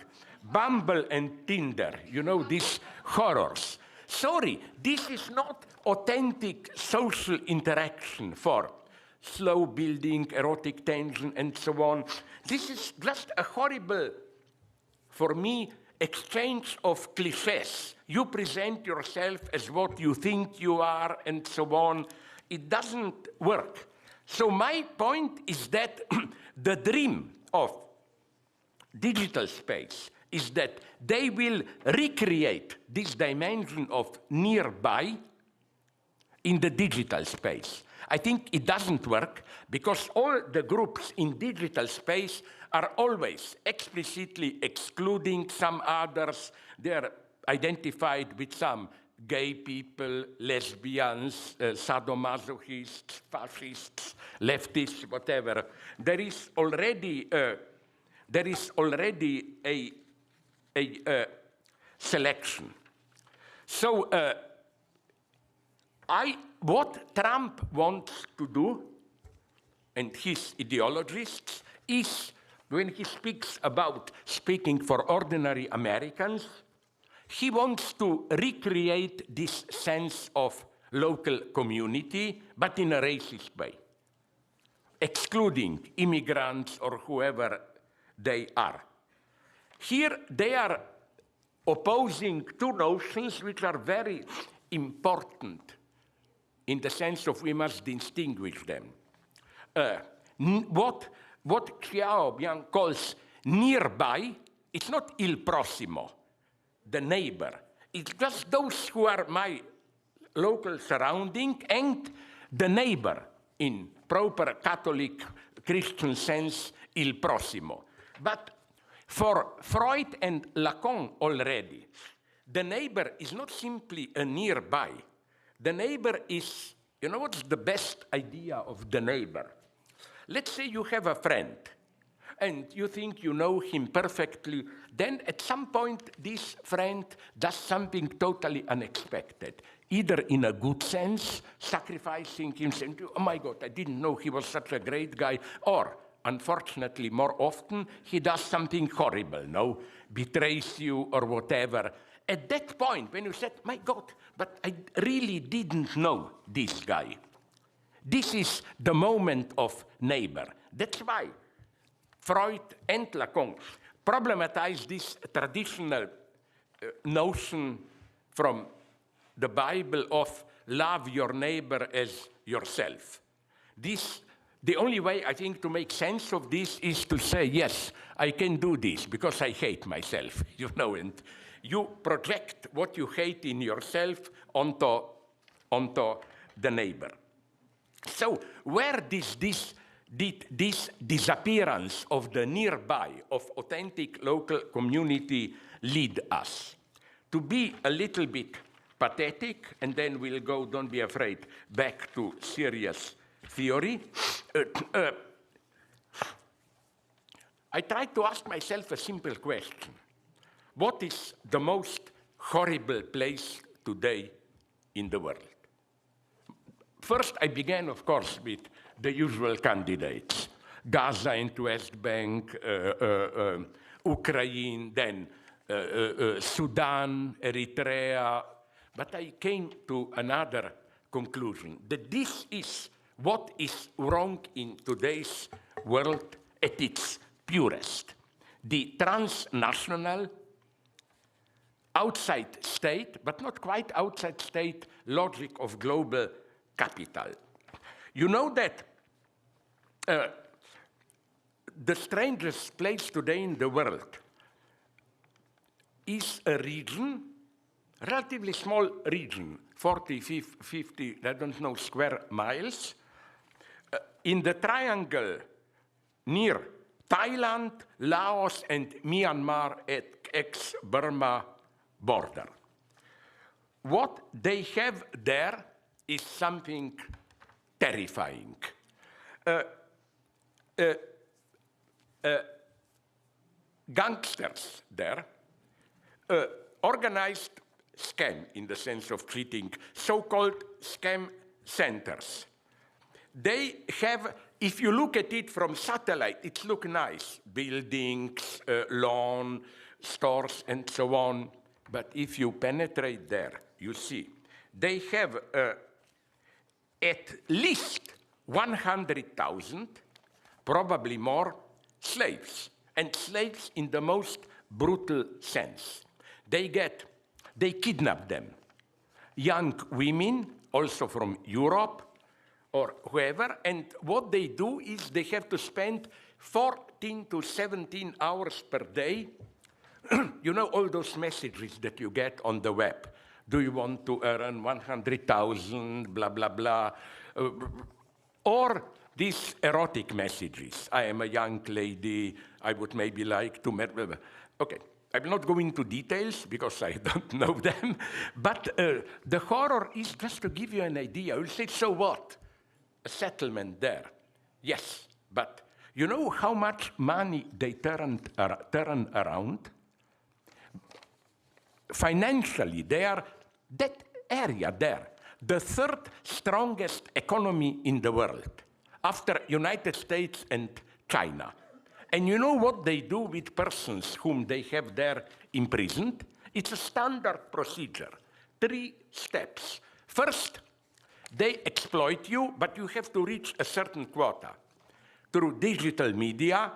Bumble and Tinder, you know, these horrors. Sorry, this is not authentic social interaction for slow building, erotic tension, and so on. This is just a horrible, for me, exchange of cliches. You present yourself as what you think you are, and so on. It doesn't work. So my point is that the dream of digital space is that they will recreate this dimension of nearby in the digital space. I think it doesn't work because all the groups in digital space are always explicitly excluding some others. They're identified with some gay people, lesbians, sadomasochists, fascists, leftists, whatever. There is already a selection. So what Trump wants to do, and his ideologists, is when he speaks about speaking for ordinary Americans, he wants to recreate this sense of local community, but in a racist way, excluding immigrants or whoever they are. Here they are opposing two notions which are very important in the sense of we must distinguish them. What Xiaobian calls nearby, it's not il prossimo, the neighbor. It's just those who are my local surrounding and the neighbor in proper Catholic Christian sense, il prossimo. But for Freud and Lacan already, the neighbor is not simply a nearby. The neighbor is, you know what's the best idea of the neighbor? Let's say you have a friend and you think you know him perfectly. Then at some point, this friend does something totally unexpected, either in a good sense, sacrificing himself, oh my God, I didn't know he was such a great guy, or unfortunately, more often, he does something horrible, no? Betrays you or whatever. At that point, when you said, my God, but I really didn't know this guy. This is the moment of neighbor. That's why Freud and Lacan problematize this traditional notion from the Bible of love your neighbor as yourself. The only way, I think, to make sense of this is to say, yes, I can do this because I hate myself, you know, and you project what you hate in yourself onto the neighbor. So where did this disappearance of the nearby, of authentic local community lead us? To be a little bit pathetic, and then we'll go, don't be afraid, back to serious theory. I tried to ask myself a simple question. What is the most horrible place today in the world? First, I began, of course, with the usual candidates. Gaza and West Bank, Ukraine, then Sudan, Eritrea. But I came to another conclusion, that this is what is wrong in today's world at its purest. The transnational, outside state, but not quite outside state, logic of global capital. You know that the strangest place today in the world is a region, relatively small region, 40, 50, I don't know, square miles, in the triangle near Thailand, Laos, and Myanmar at ex-Burma border. What they have there is something terrifying. Gangsters there organized scam in the sense of treating so-called scam centers. They have, if you look at it from satellite, it looks nice. Buildings, lawn, stores, and so on. But if you penetrate there, you see, they have at least 100,000, probably more, slaves. And slaves in the most brutal sense. They kidnap them. Young women, also from Europe, or whoever, and what they do is they have to spend 14 to 17 hours per day. You know all those messages that you get on the web. Do you want to earn 100,000, blah, blah, blah. Or these erotic messages. I am a young lady, I would maybe like to marry. Okay, I will not go into details because I don't know them, but the horror is just to give you an idea. You'll say, so what? A settlement there. Yes, but you know how much money they turn around? Financially, they are, that area there, the third strongest economy in the world, after United States and China. And you know what they do with persons whom they have there imprisoned? It's a standard procedure, 3 steps. First, they exploit you, but you have to reach a certain quota. Through digital media,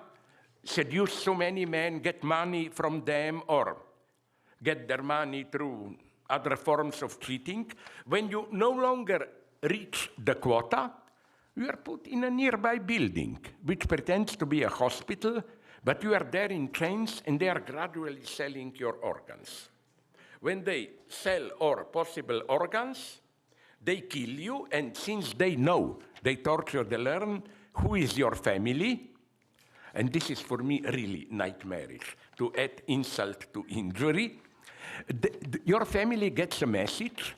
seduce so many men, get money from them, or get their money through other forms of cheating. When you no longer reach the quota, you are put in a nearby building, which pretends to be a hospital, but you are there in chains, and they are gradually selling your organs. When they sell all possible organs, they kill you, and since they know, they torture, they learn who is your family, and this is for me really nightmarish, to add insult to injury. Your family gets a message.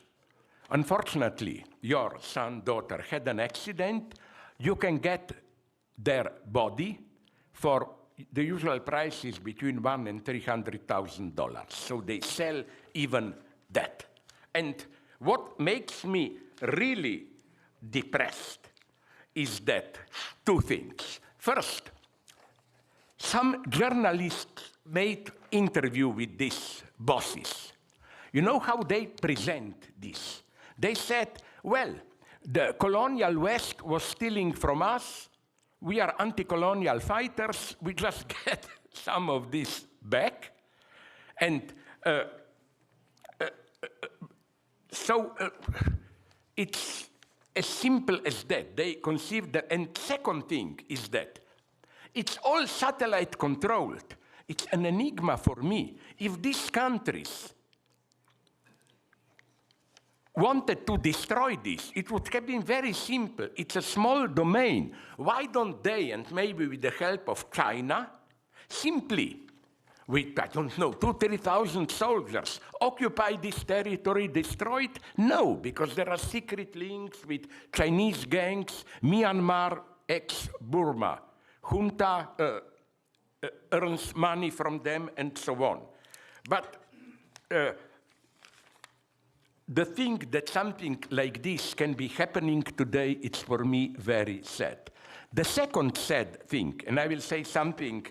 Unfortunately, your son, daughter had an accident. You can get their body for the usual price is between $100,000 and $300,000. So they sell even that. And what makes me really depressed is that 2 things. First, some journalists made interview with these bosses. You know how they present this? They said, well, the colonial West was stealing from us. We are anti-colonial fighters. We just get some of this back. And so it's as simple as that. They conceive that. And second thing is that it's all satellite controlled. It's an enigma for me. If these countries wanted to destroy this, it would have been very simple. It's a small domain. Why don't they, and maybe with the help of China, simply with, I don't know, 2,000 to 3,000 soldiers, occupy this territory, destroy it? No, because there are secret links with Chinese gangs, Myanmar, ex-Burma, junta earns money from them, and so on. But the thing that something like this can be happening today, it's for me very sad. The second sad thing, and I will say something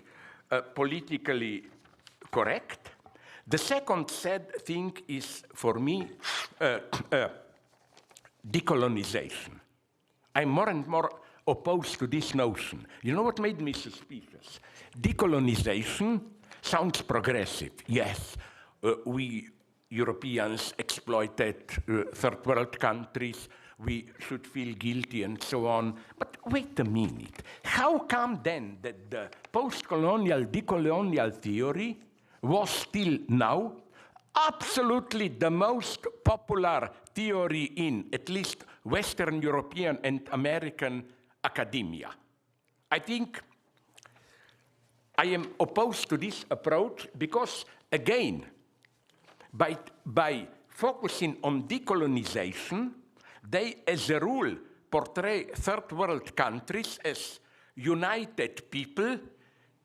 politically correct, the second sad thing is for me decolonization. I'm more and more opposed to this notion. You know what made me suspicious? Decolonization sounds progressive. Yes, we Europeans exploited third world countries, we should feel guilty and so on. But wait a minute, how come then that the post-colonial, decolonial theory was still now absolutely the most popular theory in at least Western European and American academia? I think I am opposed to this approach because, again, by focusing on decolonization, they, as a rule, portray third world countries as united people.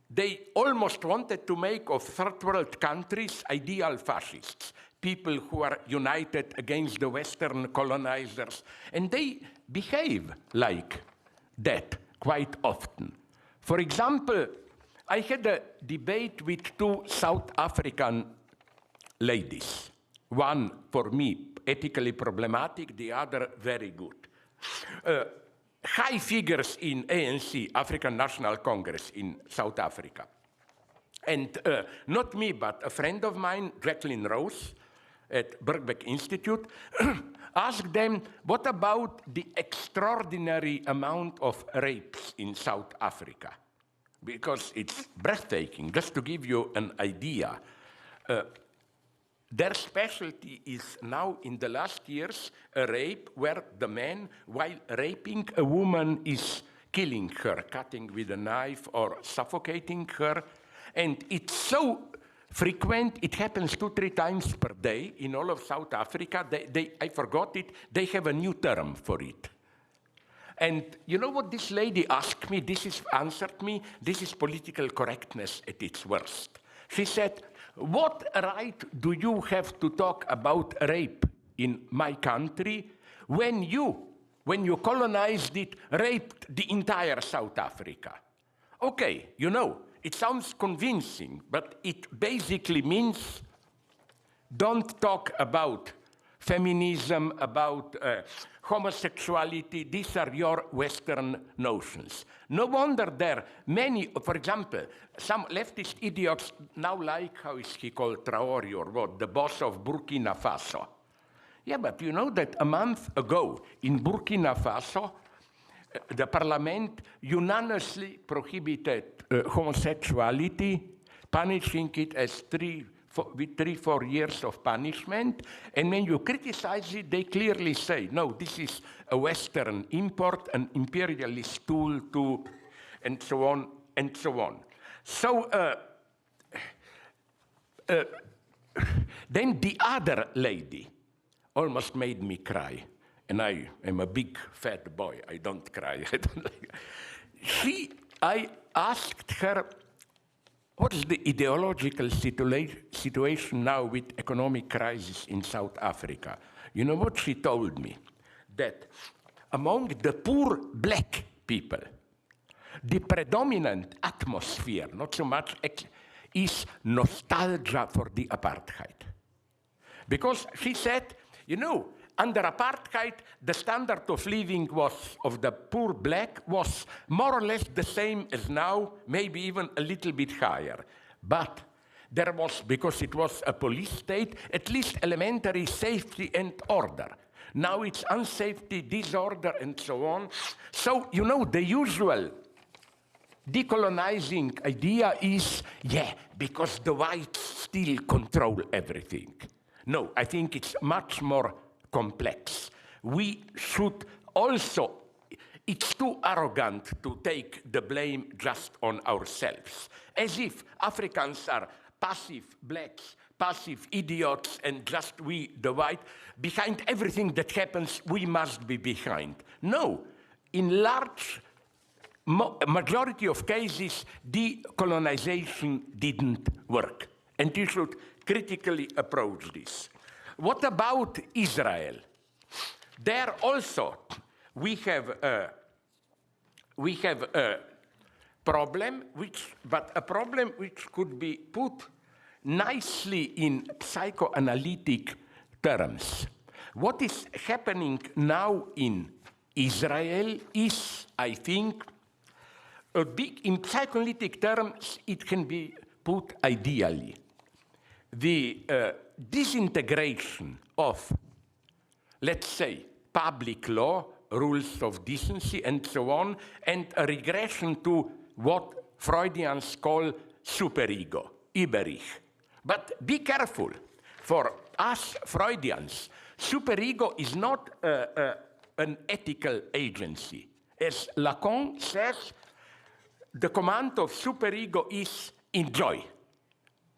They almost wanted to make of third world countries ideal fascists, people who are united against the Western colonizers. And they behave like that quite often. For example, I had a debate with 2 South African ladies. One, for me, ethically problematic, the other, very good. High figures in ANC, African National Congress in South Africa. And not me, but a friend of mine, Jacqueline Rose, at Birkbeck Institute, asked them, what about the extraordinary amount of rapes in South Africa? Because it's breathtaking. Just to give you an idea, their specialty is now, in the last years, a rape where the man, while raping a woman, is killing her, cutting with a knife or suffocating her. And it's so frequent, it happens 2-3 times per day in all of South Africa. I forgot it, they have a new term for it. And you know what this lady asked me, answered me, this is political correctness at its worst. She said, what right do you have to talk about rape in my country when you colonized it, raped the entire South Africa? Okay, you know, it sounds convincing, but it basically means don't talk about feminism, about homosexuality. These are your Western notions. No wonder there many, for example, some leftist idiots now like, how is he called, Traore or what, the boss of Burkina Faso. Yeah, but you know that a month ago in Burkina Faso, the parliament unanimously prohibited homosexuality, punishing it as 3-4 years of punishment. And when you criticize it, they clearly say, no, this is a Western import, an imperialist tool to, and so on, and so on. So then the other lady almost made me cry. And I am a big, fat boy. I don't cry. I don't like it. I asked her, what is the ideological situation now with economic crisis in South Africa? You know what she told me? That among the poor black people, the predominant atmosphere, not so much, is nostalgia for the apartheid. Because she said, you know, under apartheid, the standard of living of the poor black was more or less the same as now, maybe even a little bit higher. But there was, because it was a police state, at least elementary safety and order. Now it's unsafety, disorder, and so on. So, you know, the usual decolonizing idea is, yeah, because the whites still control everything. No, I think it's much more complex. We should also, it's too arrogant to take the blame just on ourselves, as if Africans are passive blacks, passive idiots, and just we, the white, behind everything that happens, we must be behind. No, in large majority of cases, decolonization didn't work, and you should critically approach this. What about Israel? There also we have a problem, but a problem which could be put nicely in psychoanalytic terms. What is happening now in Israel is, I think, a big, in psychoanalytic terms, it can be put ideally. The disintegration of, let's say, public law, rules of decency, and so on, and a regression to what Freudians call superego, Überich. But be careful. For us Freudians, superego is not an ethical agency. As Lacan says, the command of superego is enjoy.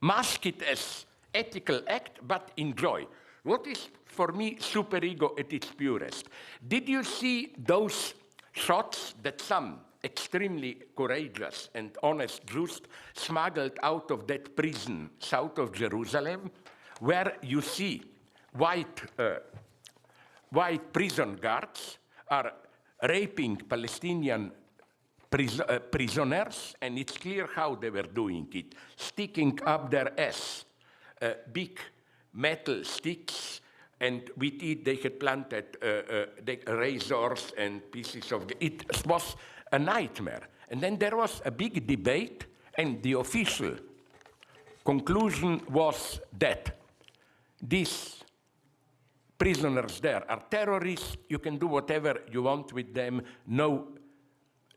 Mask it as ethical act, but enjoy. What is, for me, superego at its purest? Did you see those shots that some extremely courageous and honest Jews smuggled out of that prison south of Jerusalem, where you see white prison guards are raping Palestinian prisoners, and it's clear how they were doing it, sticking up their ass, big metal sticks, and with it they had planted razors and pieces of, it was a nightmare. And then there was a big debate, and the official conclusion was that this prisoners there are terrorists. You can do whatever you want with them, no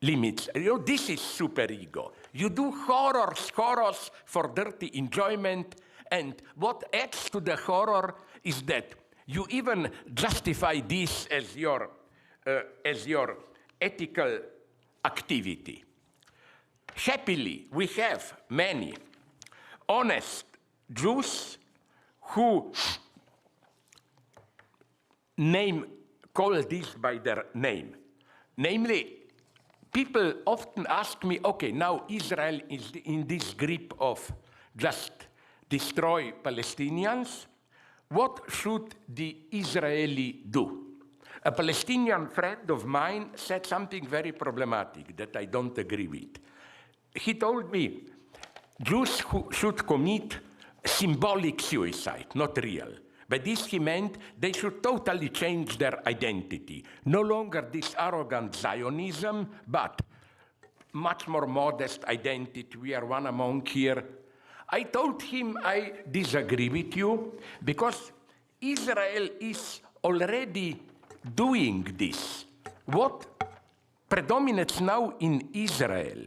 limits. You know, this is superego. You do horrors for dirty enjoyment, and what adds to the horror is that you even justify this as your ethical activity. Happily, we have many honest Jews who call this by their name. Namely, people often ask me, okay, now Israel is in this grip of just destroy Palestinians. What should the Israeli do? A Palestinian friend of mine said something very problematic that I don't agree with. He told me Jews who should commit symbolic suicide, not real. By this he meant they should totally change their identity. No longer this arrogant Zionism, but much more modest identity. We are one among here. I told him I disagree with you because Israel is already doing this. What predominates now in Israel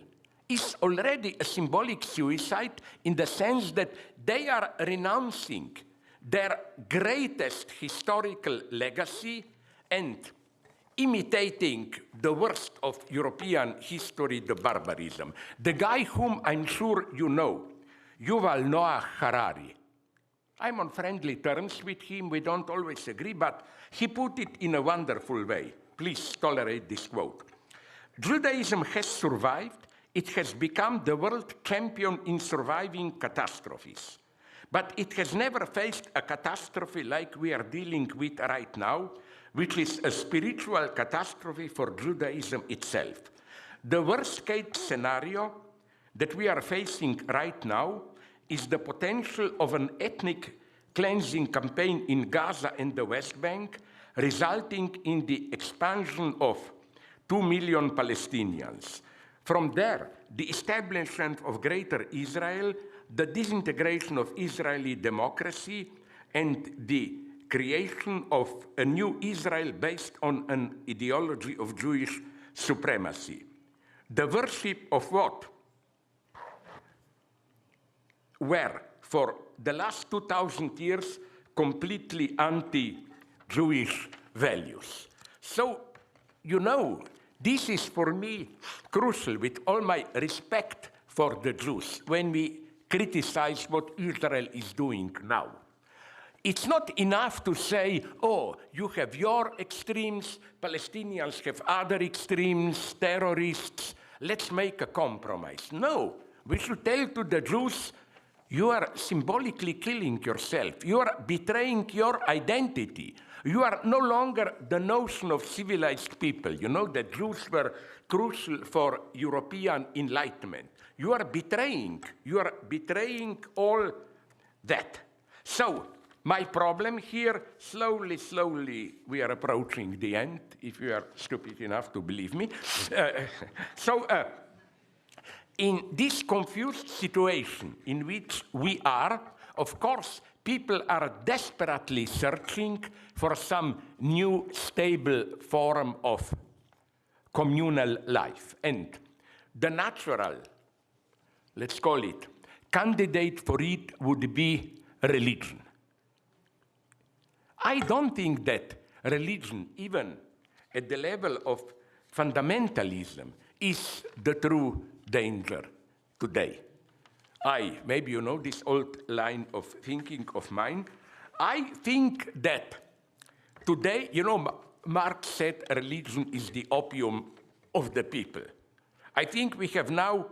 is already a symbolic suicide in the sense that they are renouncing their greatest historical legacy and imitating the worst of European history, the barbarism. The guy whom I'm sure you know, Yuval Noah Harari. I'm on friendly terms with him, we don't always agree, but he put it in a wonderful way. Please tolerate this quote. Judaism has survived. It has become the world champion in surviving catastrophes. But it has never faced a catastrophe like we are dealing with right now, which is a spiritual catastrophe for Judaism itself. The worst-case scenario that we are facing right now is the potential of an ethnic cleansing campaign in Gaza and the West Bank, resulting in the expansion of 2 million Palestinians. From there, the establishment of Greater Israel, the disintegration of Israeli democracy, and the creation of a new Israel based on an ideology of Jewish supremacy. The worship of what were, for the last 2,000 years, completely anti-Jewish values. So, you know, this is for me crucial, with all my respect for the Jews, when we criticize what Israel is doing now. It's not enough to say, oh, you have your extremes, Palestinians have other extremes, terrorists, let's make a compromise. No, we should tell to the Jews, you are symbolically killing yourself. You are betraying your identity. You are no longer the notion of civilized people. You know that Jews were crucial for European enlightenment. You are betraying all that. So, my problem here, slowly, we are approaching the end, if you are stupid enough to believe me. In this confused situation in which we are, of course, people are desperately searching for some new, stable form of communal life. And the natural, let's call it, candidate for it would be religion. I don't think that religion, even at the level of fundamentalism, is the true danger today. Maybe you know this old line of thinking of mine. I think that today, you know, Marx said religion is the opium of the people. I think we have now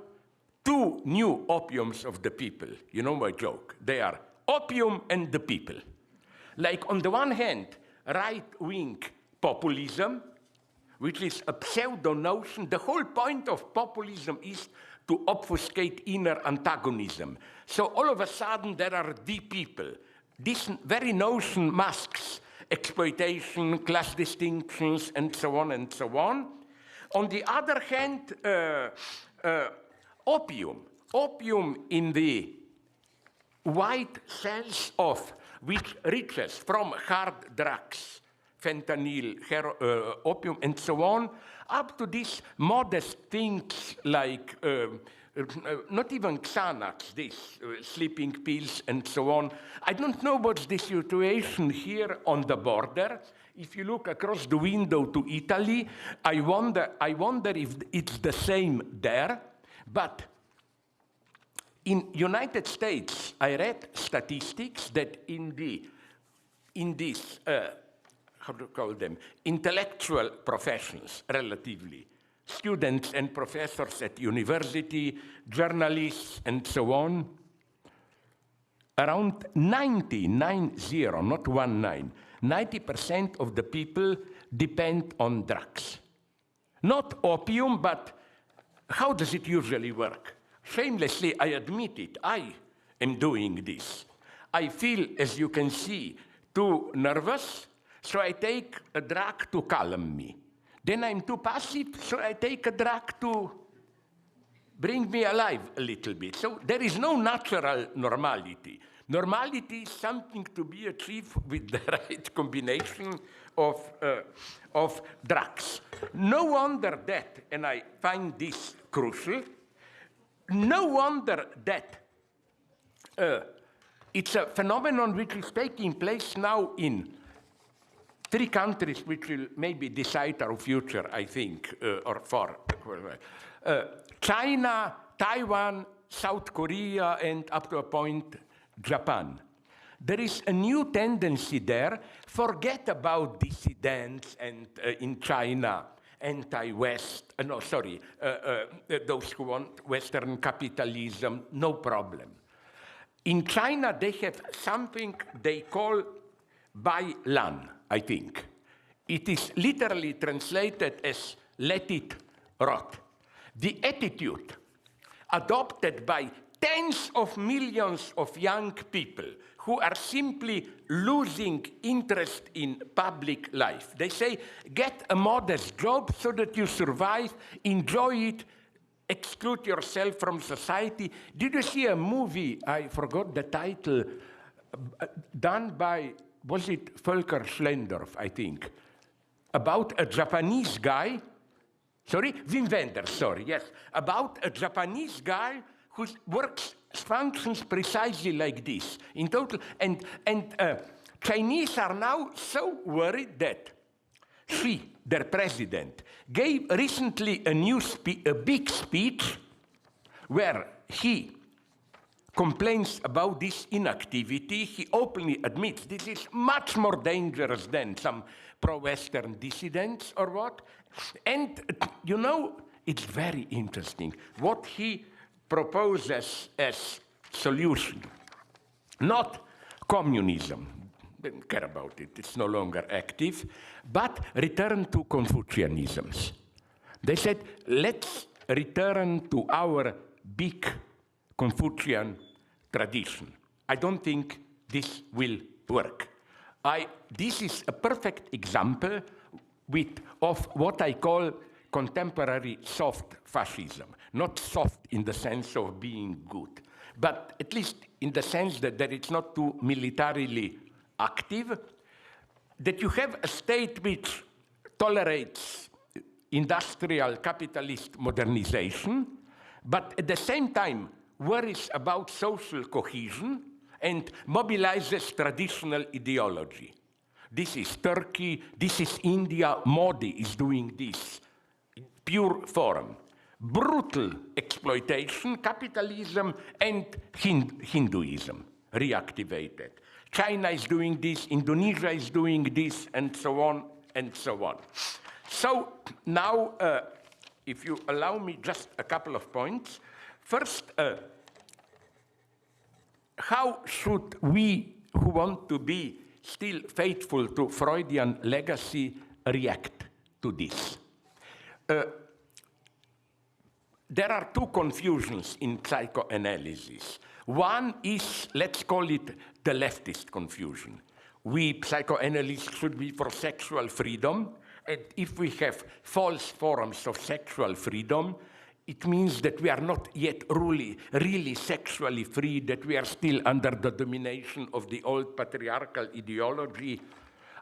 2 new opiums of the people. You know my joke. They are opium and the people. Like on the one hand, right-wing populism, which is a pseudo-notion. The whole point of populism is to obfuscate inner antagonism. So all of a sudden there are the people. This very notion masks exploitation, class distinctions, and so on and so on. On the other hand, opium in the wide sense of which reaches from hard drugs, fentanyl, opium, and so on, up to these modest things like not even Xanax, these sleeping pills and so on. I don't know what's the situation here on the border. If you look across the window to Italy, I wonder if it's the same there. But in United States, I read statistics that in these, how do you call them, intellectual professions, relatively, students and professors at university, journalists, and so on, around 90, not 90% of the people depend on drugs. Not opium, but how does it usually work? Shamelessly, I admit it, I am doing this. I feel, as you can see, too nervous, so I take a drug to calm me. Then I'm too passive, so I take a drug to bring me alive a little bit. So there is no natural normality. Normality is something to be achieved with the right combination of drugs. No wonder that, and I find this crucial, no wonder that it's a phenomenon which is taking place now in 3 countries which will maybe decide our future, I think, or 4. China, Taiwan, South Korea, and up to a point, Japan. There is a new tendency there. Forget about dissidents and in China, anti-West, those who want Western capitalism, no problem. In China, they have something they call Bai Lan, I think. It is literally translated as let it rot. The attitude adopted by tens of millions of young people who are simply losing interest in public life. They say, get a modest job so that you survive, enjoy it, exclude yourself from society. Did you see a movie, I forgot the title, done by, was it Volker Schlendorf, I think, about a Japanese guy, Wim Wenders, yes, about a Japanese guy who functions precisely like this, in total, and Chinese are now so worried that Xi, their president, gave recently a big speech where he complains about this inactivity. He openly admits this is much more dangerous than some pro-Western dissidents or what. And, you know, it's very interesting what he proposes as solution. Not communism, didn't care about it, it's no longer active, but return to Confucianisms. They said, let's return to our big Confucian tradition. I don't think this will work. This is a perfect example of what I call contemporary soft fascism. Not soft in the sense of being good, but at least in the sense that it's not too militarily active, that you have a state which tolerates industrial capitalist modernization, but at the same time worries about social cohesion and mobilizes traditional ideology. This is Turkey, this is India, Modi is doing this in pure form. Brutal exploitation, capitalism, and Hinduism reactivated. China is doing this, Indonesia is doing this, and so on, and so on. So now, if you allow me just a couple of points. First, how should we, who want to be still faithful to Freudian legacy, react to this? There are 2 confusions in psychoanalysis. One is, let's call it the leftist confusion. We psychoanalysts should be for sexual freedom, and if we have false forms of sexual freedom, it means that we are not yet really sexually free, that we are still under the domination of the old patriarchal ideology.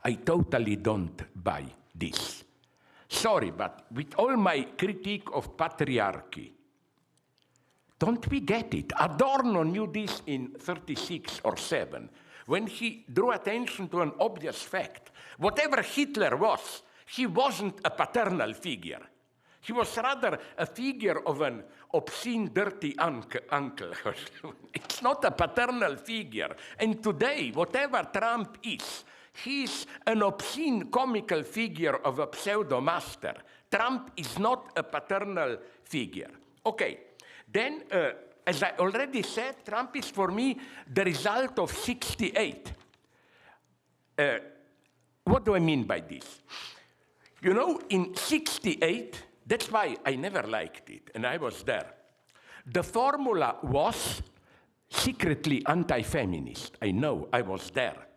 I totally don't buy this. Sorry, but with all my critique of patriarchy, don't we get it? Adorno knew this in 36 or 7, when he drew attention to an obvious fact. Whatever Hitler was, he wasn't a paternal figure. He was rather a figure of an obscene, dirty uncle. It's not a paternal figure. And today, whatever Trump is, he's an obscene, comical figure of a pseudo-master. Trump is not a paternal figure. Okay, then, as I already said, Trump is for me the result of 68. What do I mean by this? You know, in 68, that's why I never liked it, and I was there. The formula was secretly anti-feminist. I know, I was there.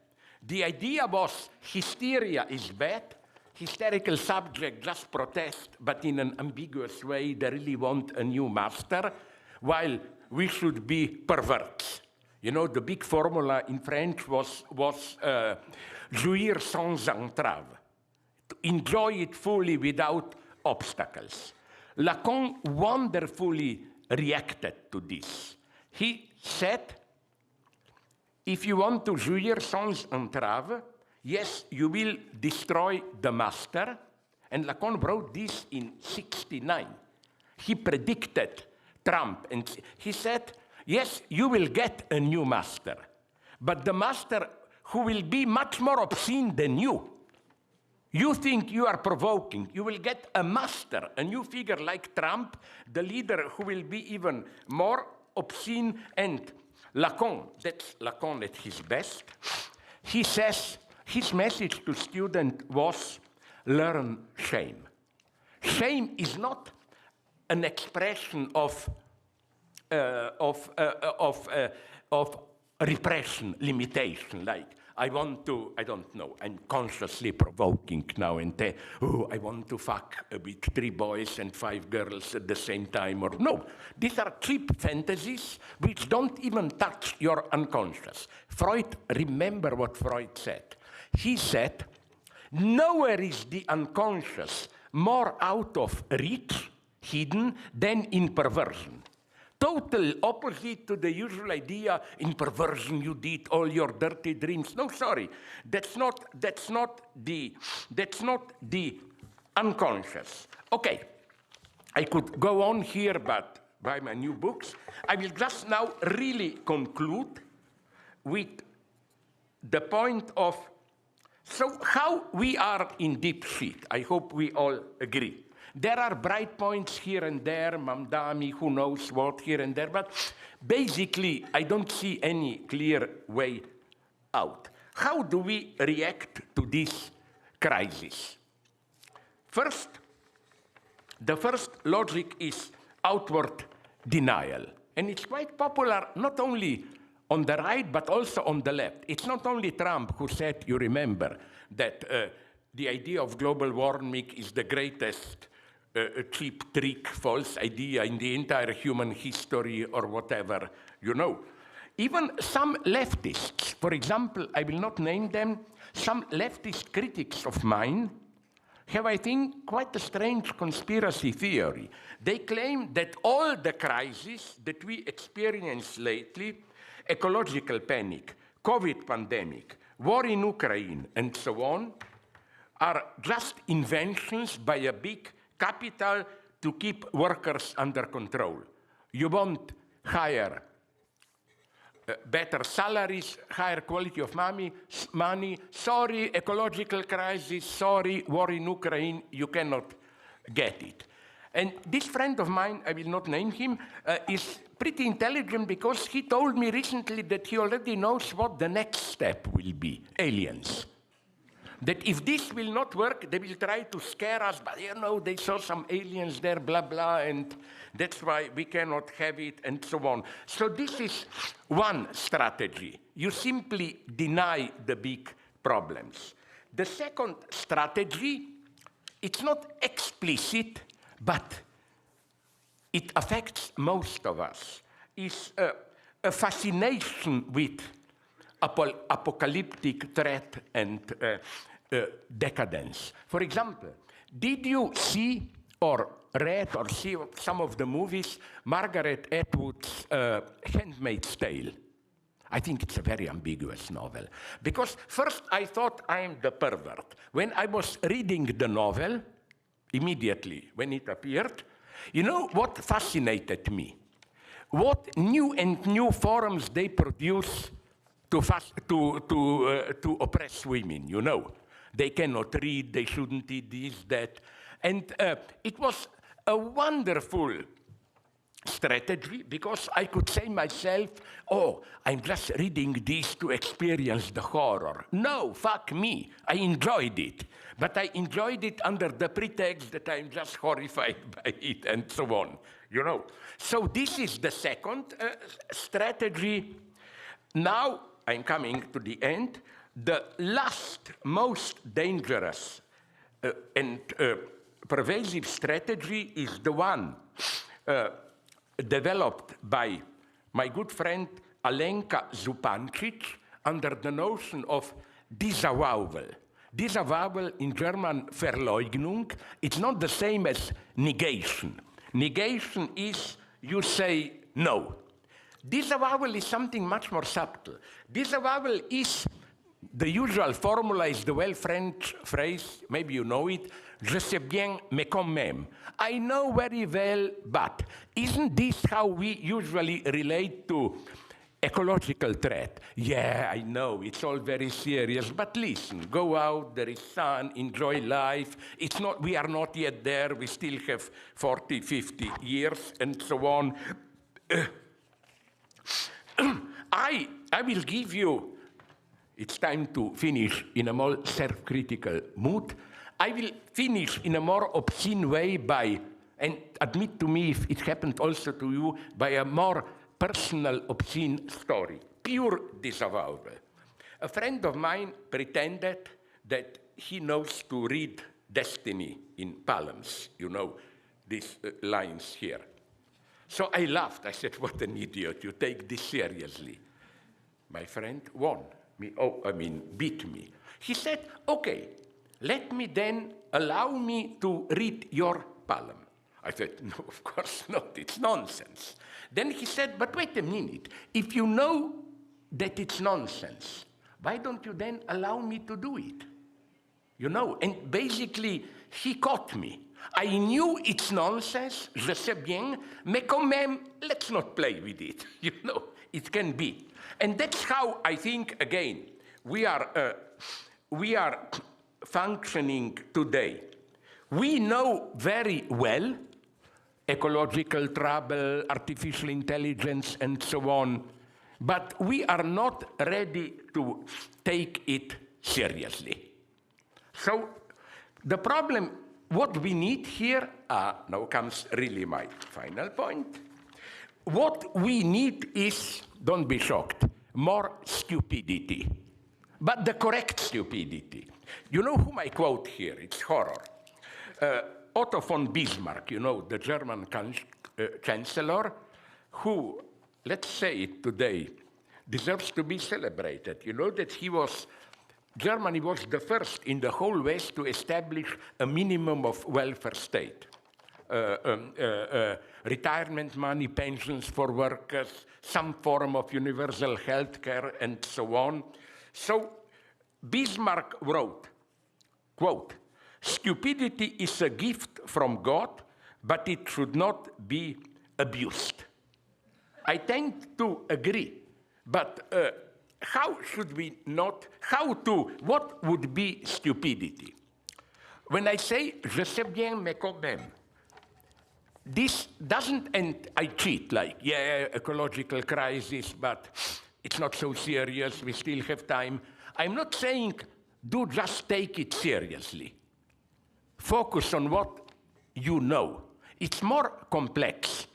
The idea was hysteria is bad, hysterical subject just protest, but in an ambiguous way, they really want a new master, while we should be perverts. You know, the big formula in French was jouir sans entrave, to enjoy it fully without obstacles. Lacan wonderfully reacted to this. He said, if you want to jouir sans entrave, yes, you will destroy the master. And Lacan wrote this in 69. He predicted Trump, and he said, yes, you will get a new master, but the master who will be much more obscene than you. You think you are provoking. You will get a master, a new figure like Trump, the leader who will be even more obscene. And Lacan, that's Lacan at his best. He says his message to students was, learn shame. Shame is not an expression of repression, limitation, like, I want to, I don't know, I'm consciously provoking now and then, oh, I want to fuck with 3 boys and 5 girls at the same time, or no. These are cheap fantasies which don't even touch your unconscious. Freud, remember what Freud said. He said, nowhere is the unconscious more out of reach, hidden, than in perversion. Total opposite to the usual idea, in perversion you did all your dirty dreams. No, sorry, that's not the unconscious. Okay, I could go on here, but by my new books, I will just now really conclude with the point of, so how we are in deep shit. I hope we all agree. There are bright points here and there, Mamdani, who knows what here and there, but basically, I don't see any clear way out. How do we react to this crisis? First, the first logic is outward denial. And it's quite popular not only on the right, but also on the left. It's not only Trump who said, you remember, that the idea of global warming is the greatest a cheap trick, false idea in the entire human history or whatever, you know. Even some leftists, for example, I will not name them, some leftist critics of mine have, I think, quite a strange conspiracy theory. They claim that all the crises that we experienced lately, ecological panic, COVID pandemic, war in Ukraine, and so on, are just inventions by a big capital to keep workers under control. You want higher, better salaries, higher quality of money. Sorry, ecological crisis. Sorry, war in Ukraine. You cannot get it. And this friend of mine, I will not name him, is pretty intelligent because he told me recently that he already knows what the next step will be, aliens. That if this will not work, they will try to scare us, but you know, they saw some aliens there, blah, blah, and that's why we cannot have it, and so on. So this is one strategy. You simply deny the big problems. The second strategy, it's not explicit, but it affects most of us, is a fascination with apocalyptic threat and decadence. For example, did you see or read or see some of the movies Margaret Atwood's Handmaid's Tale? I think it's a very ambiguous novel. Because first I thought I'm the pervert. When I was reading the novel, immediately when it appeared, you know what fascinated me? What new and new forms they produce to oppress women, you know. They cannot read, they shouldn't eat this, that. And it was a wonderful strategy, because I could say myself, oh, I'm just reading this to experience the horror. No, fuck me, I enjoyed it. But I enjoyed it under the pretext that I'm just horrified by it and so on, you know. So this is the second strategy. Now I'm coming to the end. The last, most dangerous and pervasive strategy is the one developed by my good friend Alenka Zupancic under the notion of disavowal. Disavowal in German Verleugnung, it's not the same as negation. Negation is you say no. Disavowal is something much more subtle. Disavowal is, the usual formula is the well-French phrase, maybe you know it, je sais bien, mais quand même. I know very well, but isn't this how we usually relate to ecological threat? Yeah, I know, it's all very serious, but listen, go out, there is sun, enjoy life. It's not, we are not yet there, we still have 40, 50 years, and so on. I will give you, it's time to finish in a more self-critical mood. I will finish in a more obscene way by, and admit to me if it happened also to you, by a more personal obscene story, pure disavowal. A friend of mine pretended that he knows to read destiny in poems, you know, these lines here. So I laughed, I said, what an idiot, you take this seriously. My friend won me, beat me. He said, okay, let me then allow me to read your poem. I said, no, of course not, it's nonsense. Then he said, but wait a minute, if you know that it's nonsense, why don't you then allow me to do it? You know, and basically, he caught me. I knew it's nonsense, je sais bien, mais quand même, let's not play with it. You know, it can be. And that's how I think, again, we are functioning today. We know very well ecological trouble, artificial intelligence, and so on, but we are not ready to take it seriously. So the problem, what we need here, now comes really my final point. What we need is, don't be shocked, more stupidity, but the correct stupidity. You know whom I quote here? It's horror. Otto von Bismarck, you know, the German chancellor, who, let's say it today, deserves to be celebrated. You know that Germany was the first in the whole West to establish a minimum of welfare state. Retirement money, pensions for workers, some form of universal health care, and so on. So Bismarck wrote, quote, stupidity is a gift from God, but it should not be abused. I tend to agree, but how should we not, what would be stupidity? When I say, je sais bien, mais quand même, this doesn't, and I cheat, like, yeah, ecological crisis, but it's not so serious, we still have time. I'm not saying, do just take it seriously. Focus on what you know. It's more complex.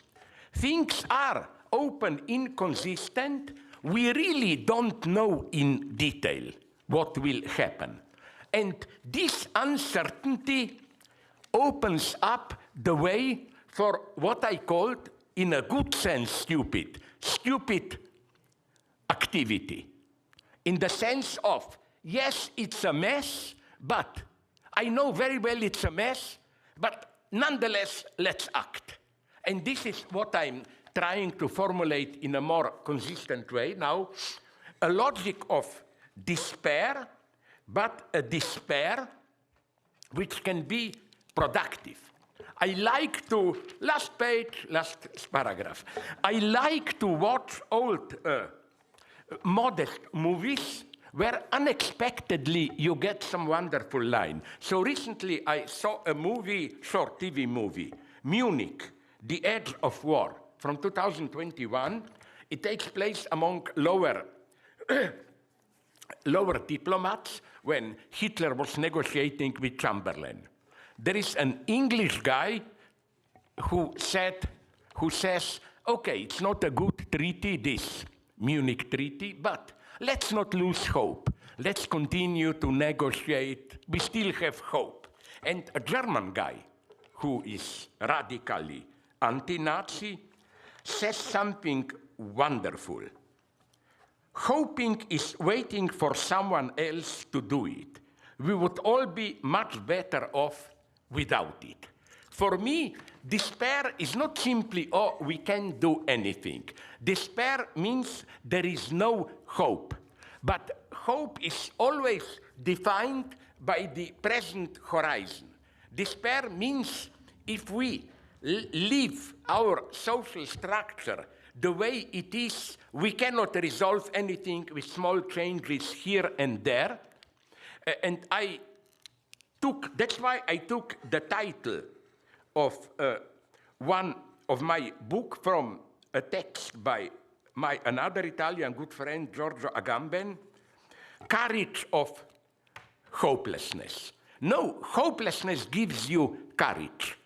Things are open, inconsistent. We really don't know in detail what will happen. And this uncertainty opens up the way for what I called, in a good sense, stupid activity. In the sense of, yes, it's a mess, but I know very well it's a mess, but nonetheless, let's act. And this is what I'm trying to formulate in a more consistent way now, a logic of despair, but a despair which can be productive. I like to, last page, last paragraph, I like to watch old modest movies where unexpectedly you get some wonderful line. So recently I saw a movie, short TV movie, Munich, The Edge of War, from 2021. It takes place among lower diplomats when Hitler was negotiating with Chamberlain. There is an English guy who says, okay, it's not a good treaty, this Munich Treaty, but let's not lose hope. Let's continue to negotiate. We still have hope. And a German guy who is radically anti-Nazi says something wonderful. Hoping is waiting for someone else to do it. We would all be much better off without it. For me, despair is not simply, oh, we can't do anything. Despair means there is no hope. But hope is always defined by the present horizon. Despair means if we leave our social structure the way it is, we cannot resolve anything with small changes here and there. And that's why I took the title of one of my book from a text by another Italian good friend, Giorgio Agamben, Courage of Hopelessness. No, hopelessness gives you courage,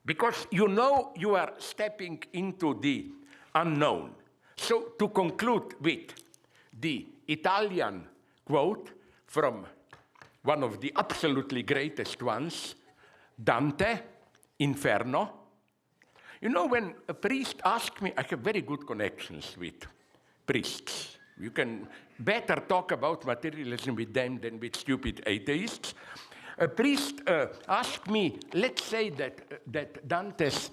because you know you are stepping into the unknown. So to conclude with the Italian quote from one of the absolutely greatest ones, Dante, Inferno. You know, when a priest asks me, I have very good connections with priests. You can better talk about materialism with them than with stupid atheists. A priest asked me, let's say that Dante's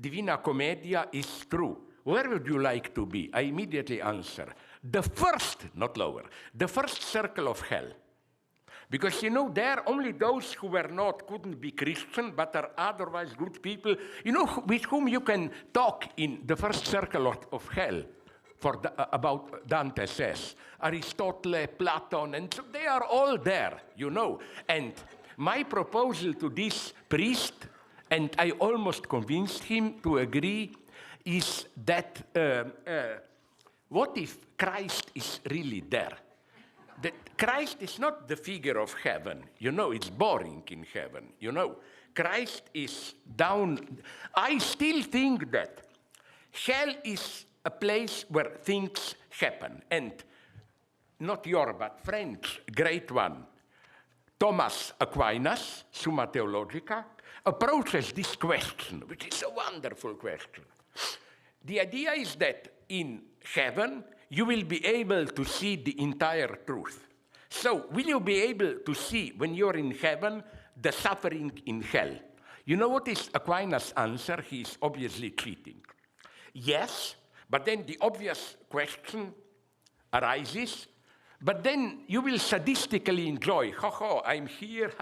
Divina Commedia is true. Where would you like to be? I immediately answer, the first, not lower, the first circle of hell. Because, you know, there only those who were not, couldn't be Christian, but are otherwise good people, you know, with whom you can talk in the first circle of hell, about Dante says. Aristotle, Platon, and so they are all there, you know. And my proposal to this priest, and I almost convinced him to agree, is that what if Christ is really there? That Christ is not the figure of heaven. You know, it's boring in heaven. You know, Christ is down. I still think that hell is a place where things happen. And not your, but French great one, Thomas Aquinas, Summa Theologica, approaches this question, which is a wonderful question. The idea is that in heaven, you will be able to see the entire truth. So, will you be able to see, when you're in heaven, the suffering in hell? You know what is Aquinas' answer? He's obviously cheating. Yes, but then the obvious question arises, but then you will sadistically enjoy, I'm here,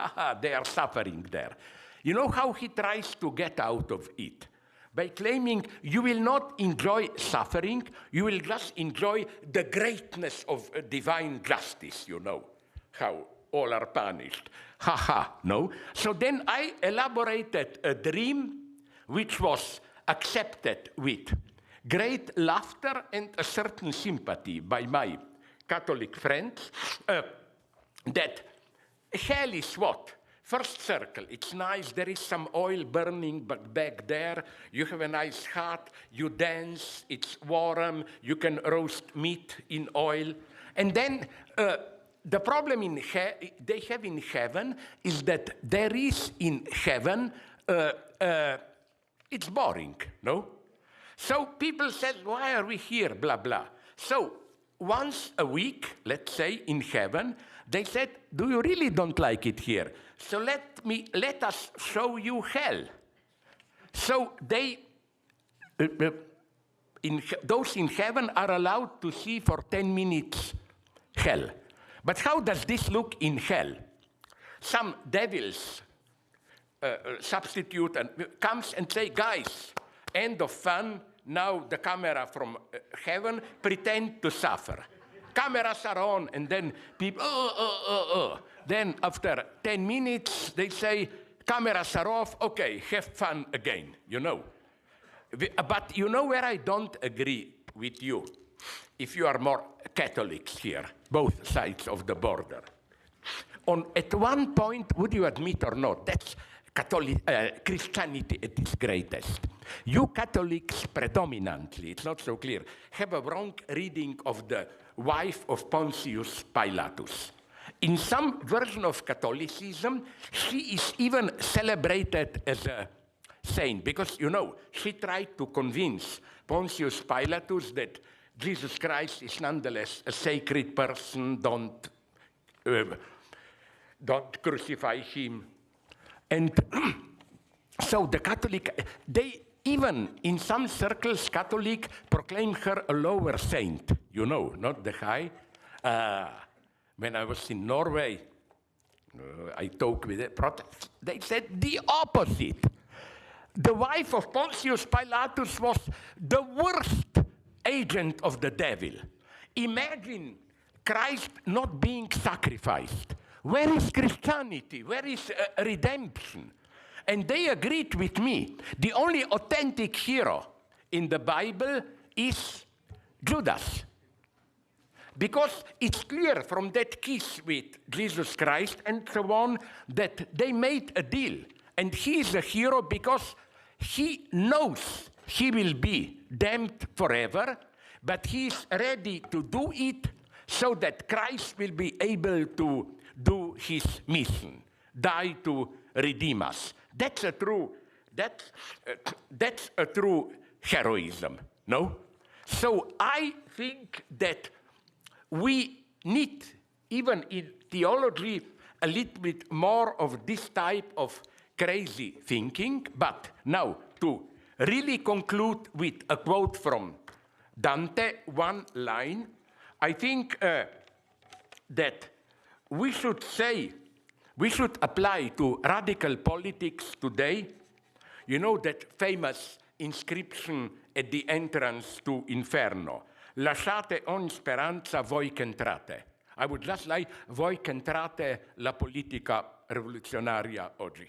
they are suffering there. You know how he tries to get out of it? By claiming you will not enjoy suffering, you will just enjoy the greatness of divine justice, you know, how all are punished. No? So then I elaborated a dream which was accepted with great laughter and a certain sympathy by my Catholic friends, that hell is what? First circle, it's nice, there is some oil burning, but back there, you have a nice hut, you dance, it's warm, you can roast meat in oil. And then the problem they have in heaven is that there is in heaven it's boring, no? So people said, why are we here, blah, blah. So once a week, let's say in heaven, they said, do you really don't like it here? So let us show you hell. So they, those in heaven are allowed to see for 10 minutes hell. But how does this look in hell? Some devils substitute and comes and say, guys, end of fun, now the camera from heaven pretend to suffer. Cameras are on, and then people, Then after 10 minutes, they say, cameras are off, okay, have fun again, you know. But you know where I don't agree with you, if you are more Catholics here, both sides of the border. At one point, would you admit or not, that's Christianity at its greatest. You Catholics predominantly, it's not so clear, have a wrong reading of the wife of Pontius Pilatus. In some version of Catholicism, she is even celebrated as a saint, because, you know, she tried to convince Pontius Pilatus that Jesus Christ is nonetheless a sacred person, don't crucify him. And so the Catholic, they even in some circles, Catholic proclaim her a lower saint, you know, not the high. When I was in Norway, I talked with the Protestants, they said the opposite. The wife of Pontius Pilatus was the worst agent of the devil. Imagine Christ not being sacrificed. Where is Christianity? Where is redemption? And they agreed with me. The only authentic hero in the Bible is Judas. Because it's clear from that kiss with Jesus Christ and so on that they made a deal. And he is a hero because he knows he will be damned forever, but he is ready to do it so that Christ will be able to do his mission, die to redeem us. That's a true heroism, no? So I think that we need, even in theology, a little bit more of this type of crazy thinking. But now, to really conclude with a quote from Dante, one line, I think that we should apply to radical politics today, you know, that famous inscription at the entrance to Inferno, lasciate ogni speranza voi che entrate. I would just like, voi che entrate la politica rivoluzionaria oggi.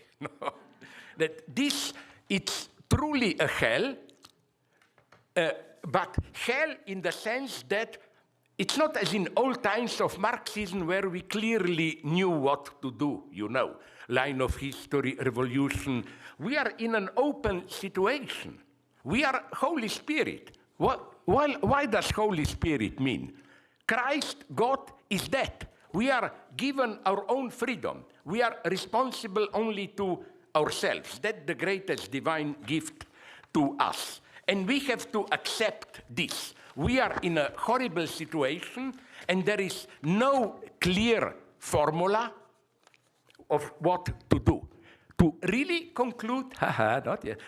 That this, it's truly a hell, but hell in the sense that it's not as in old times of Marxism where we clearly knew what to do, you know, line of history, revolution. We are in an open situation. We are Holy Spirit. Why does Holy Spirit mean? Christ, God, is dead. We are given our own freedom. We are responsible only to ourselves. That's the greatest divine gift to us. And we have to accept this. We are in a horrible situation, and there is no clear formula of what to do. To really conclude, not yet.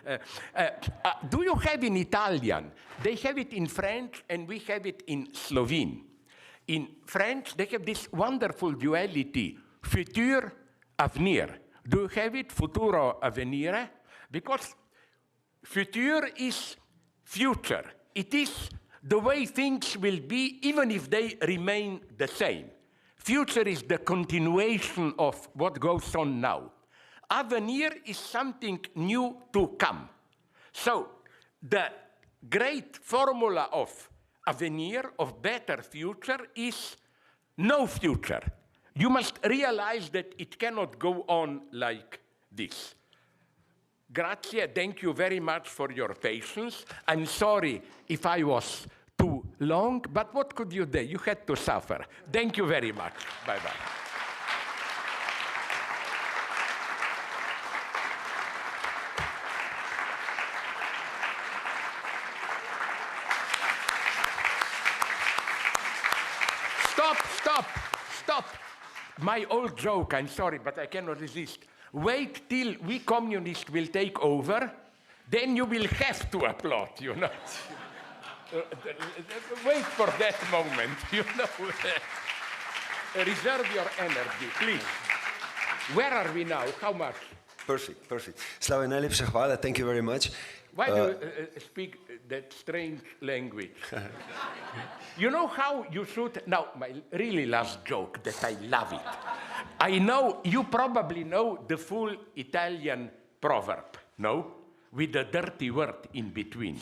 Do you have in Italian? They have it in French, and we have it in Slovene. In French, they have this wonderful duality, futur, avenir. Do you have it, futuro, avvenire? Because futur is future. It is the way things will be, even if they remain the same. Future is the continuation of what goes on now. Avenir is something new to come. So the great formula of avenir, of better future, is no future. You must realize that it cannot go on like this. Grazie, thank you very much for your patience. I'm sorry if I was too long, but what could you do? You had to suffer. Thank you very much. Bye-bye. Stop. My old joke, I'm sorry, but I cannot resist. Wait till we communists will take over, then you will have to applaud, you know. Wait for that moment, you know. Reserve your energy, please. Where are we now? How much? Perfect. Slavoj, najlepša hvala. Thank you very much. Why do you speak that strange language? You know how you should... Now, my really last joke that I love it. I know, you probably know the full Italian proverb, no? With a dirty word in between.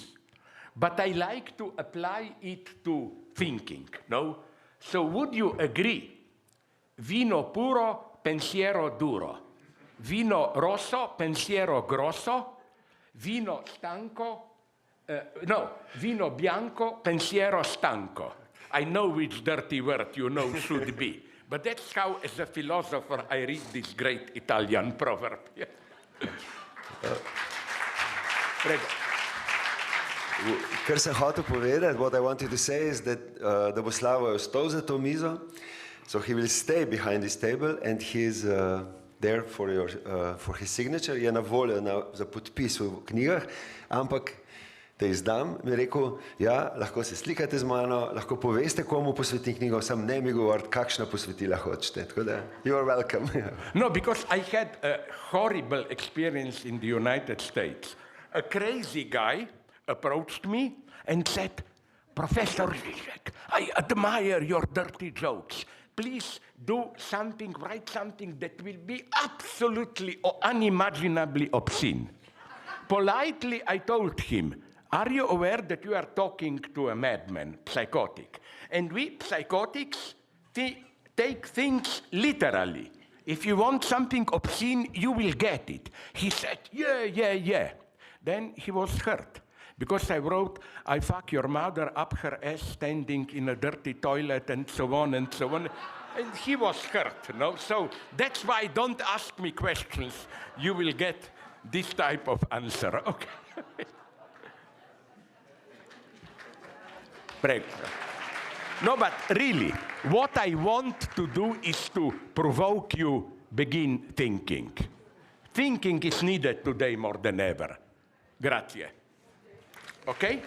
But I like to apply it to thinking, no? So would you agree? Vino puro, pensiero duro. Vino rosso, pensiero grosso. Vino stanco, vino bianco, pensiero stanco. I know which dirty word you know should be, but that's how, as a philosopher, I read this great Italian proverb. Kar sem hotel povedati, what I wanted to say is that da bo Slavoj ostal za to mizo, so he will stay behind this table and he's there for his signature, je na voljo za podpis v knjigah, ampak te izdam, mi je rekel, ja, lahko se slikate z mano, lahko poveste, komu posvetim knjigo, sam ne mi govoriti, kakšna posvetila hočete. Tako da, you are welcome. No, because I had a horrible experience in the United States. A crazy guy approached me and said, Professor Žižek, I admire your dirty jokes. Please do something, write something that will be absolutely or unimaginably obscene. Politely, I told him, are you aware that you are talking to a madman, psychotic? And we psychotics take things literally. If you want something obscene, you will get it. He said, yeah. Then he was hurt. Because I wrote, I fuck your mother up her ass standing in a dirty toilet and so on and so on. And he was hurt, no? So that's why don't ask me questions. You will get this type of answer, okay? Prego. No, but really, what I want to do is to provoke you begin thinking. Thinking is needed today more than ever. Grazie. Okay?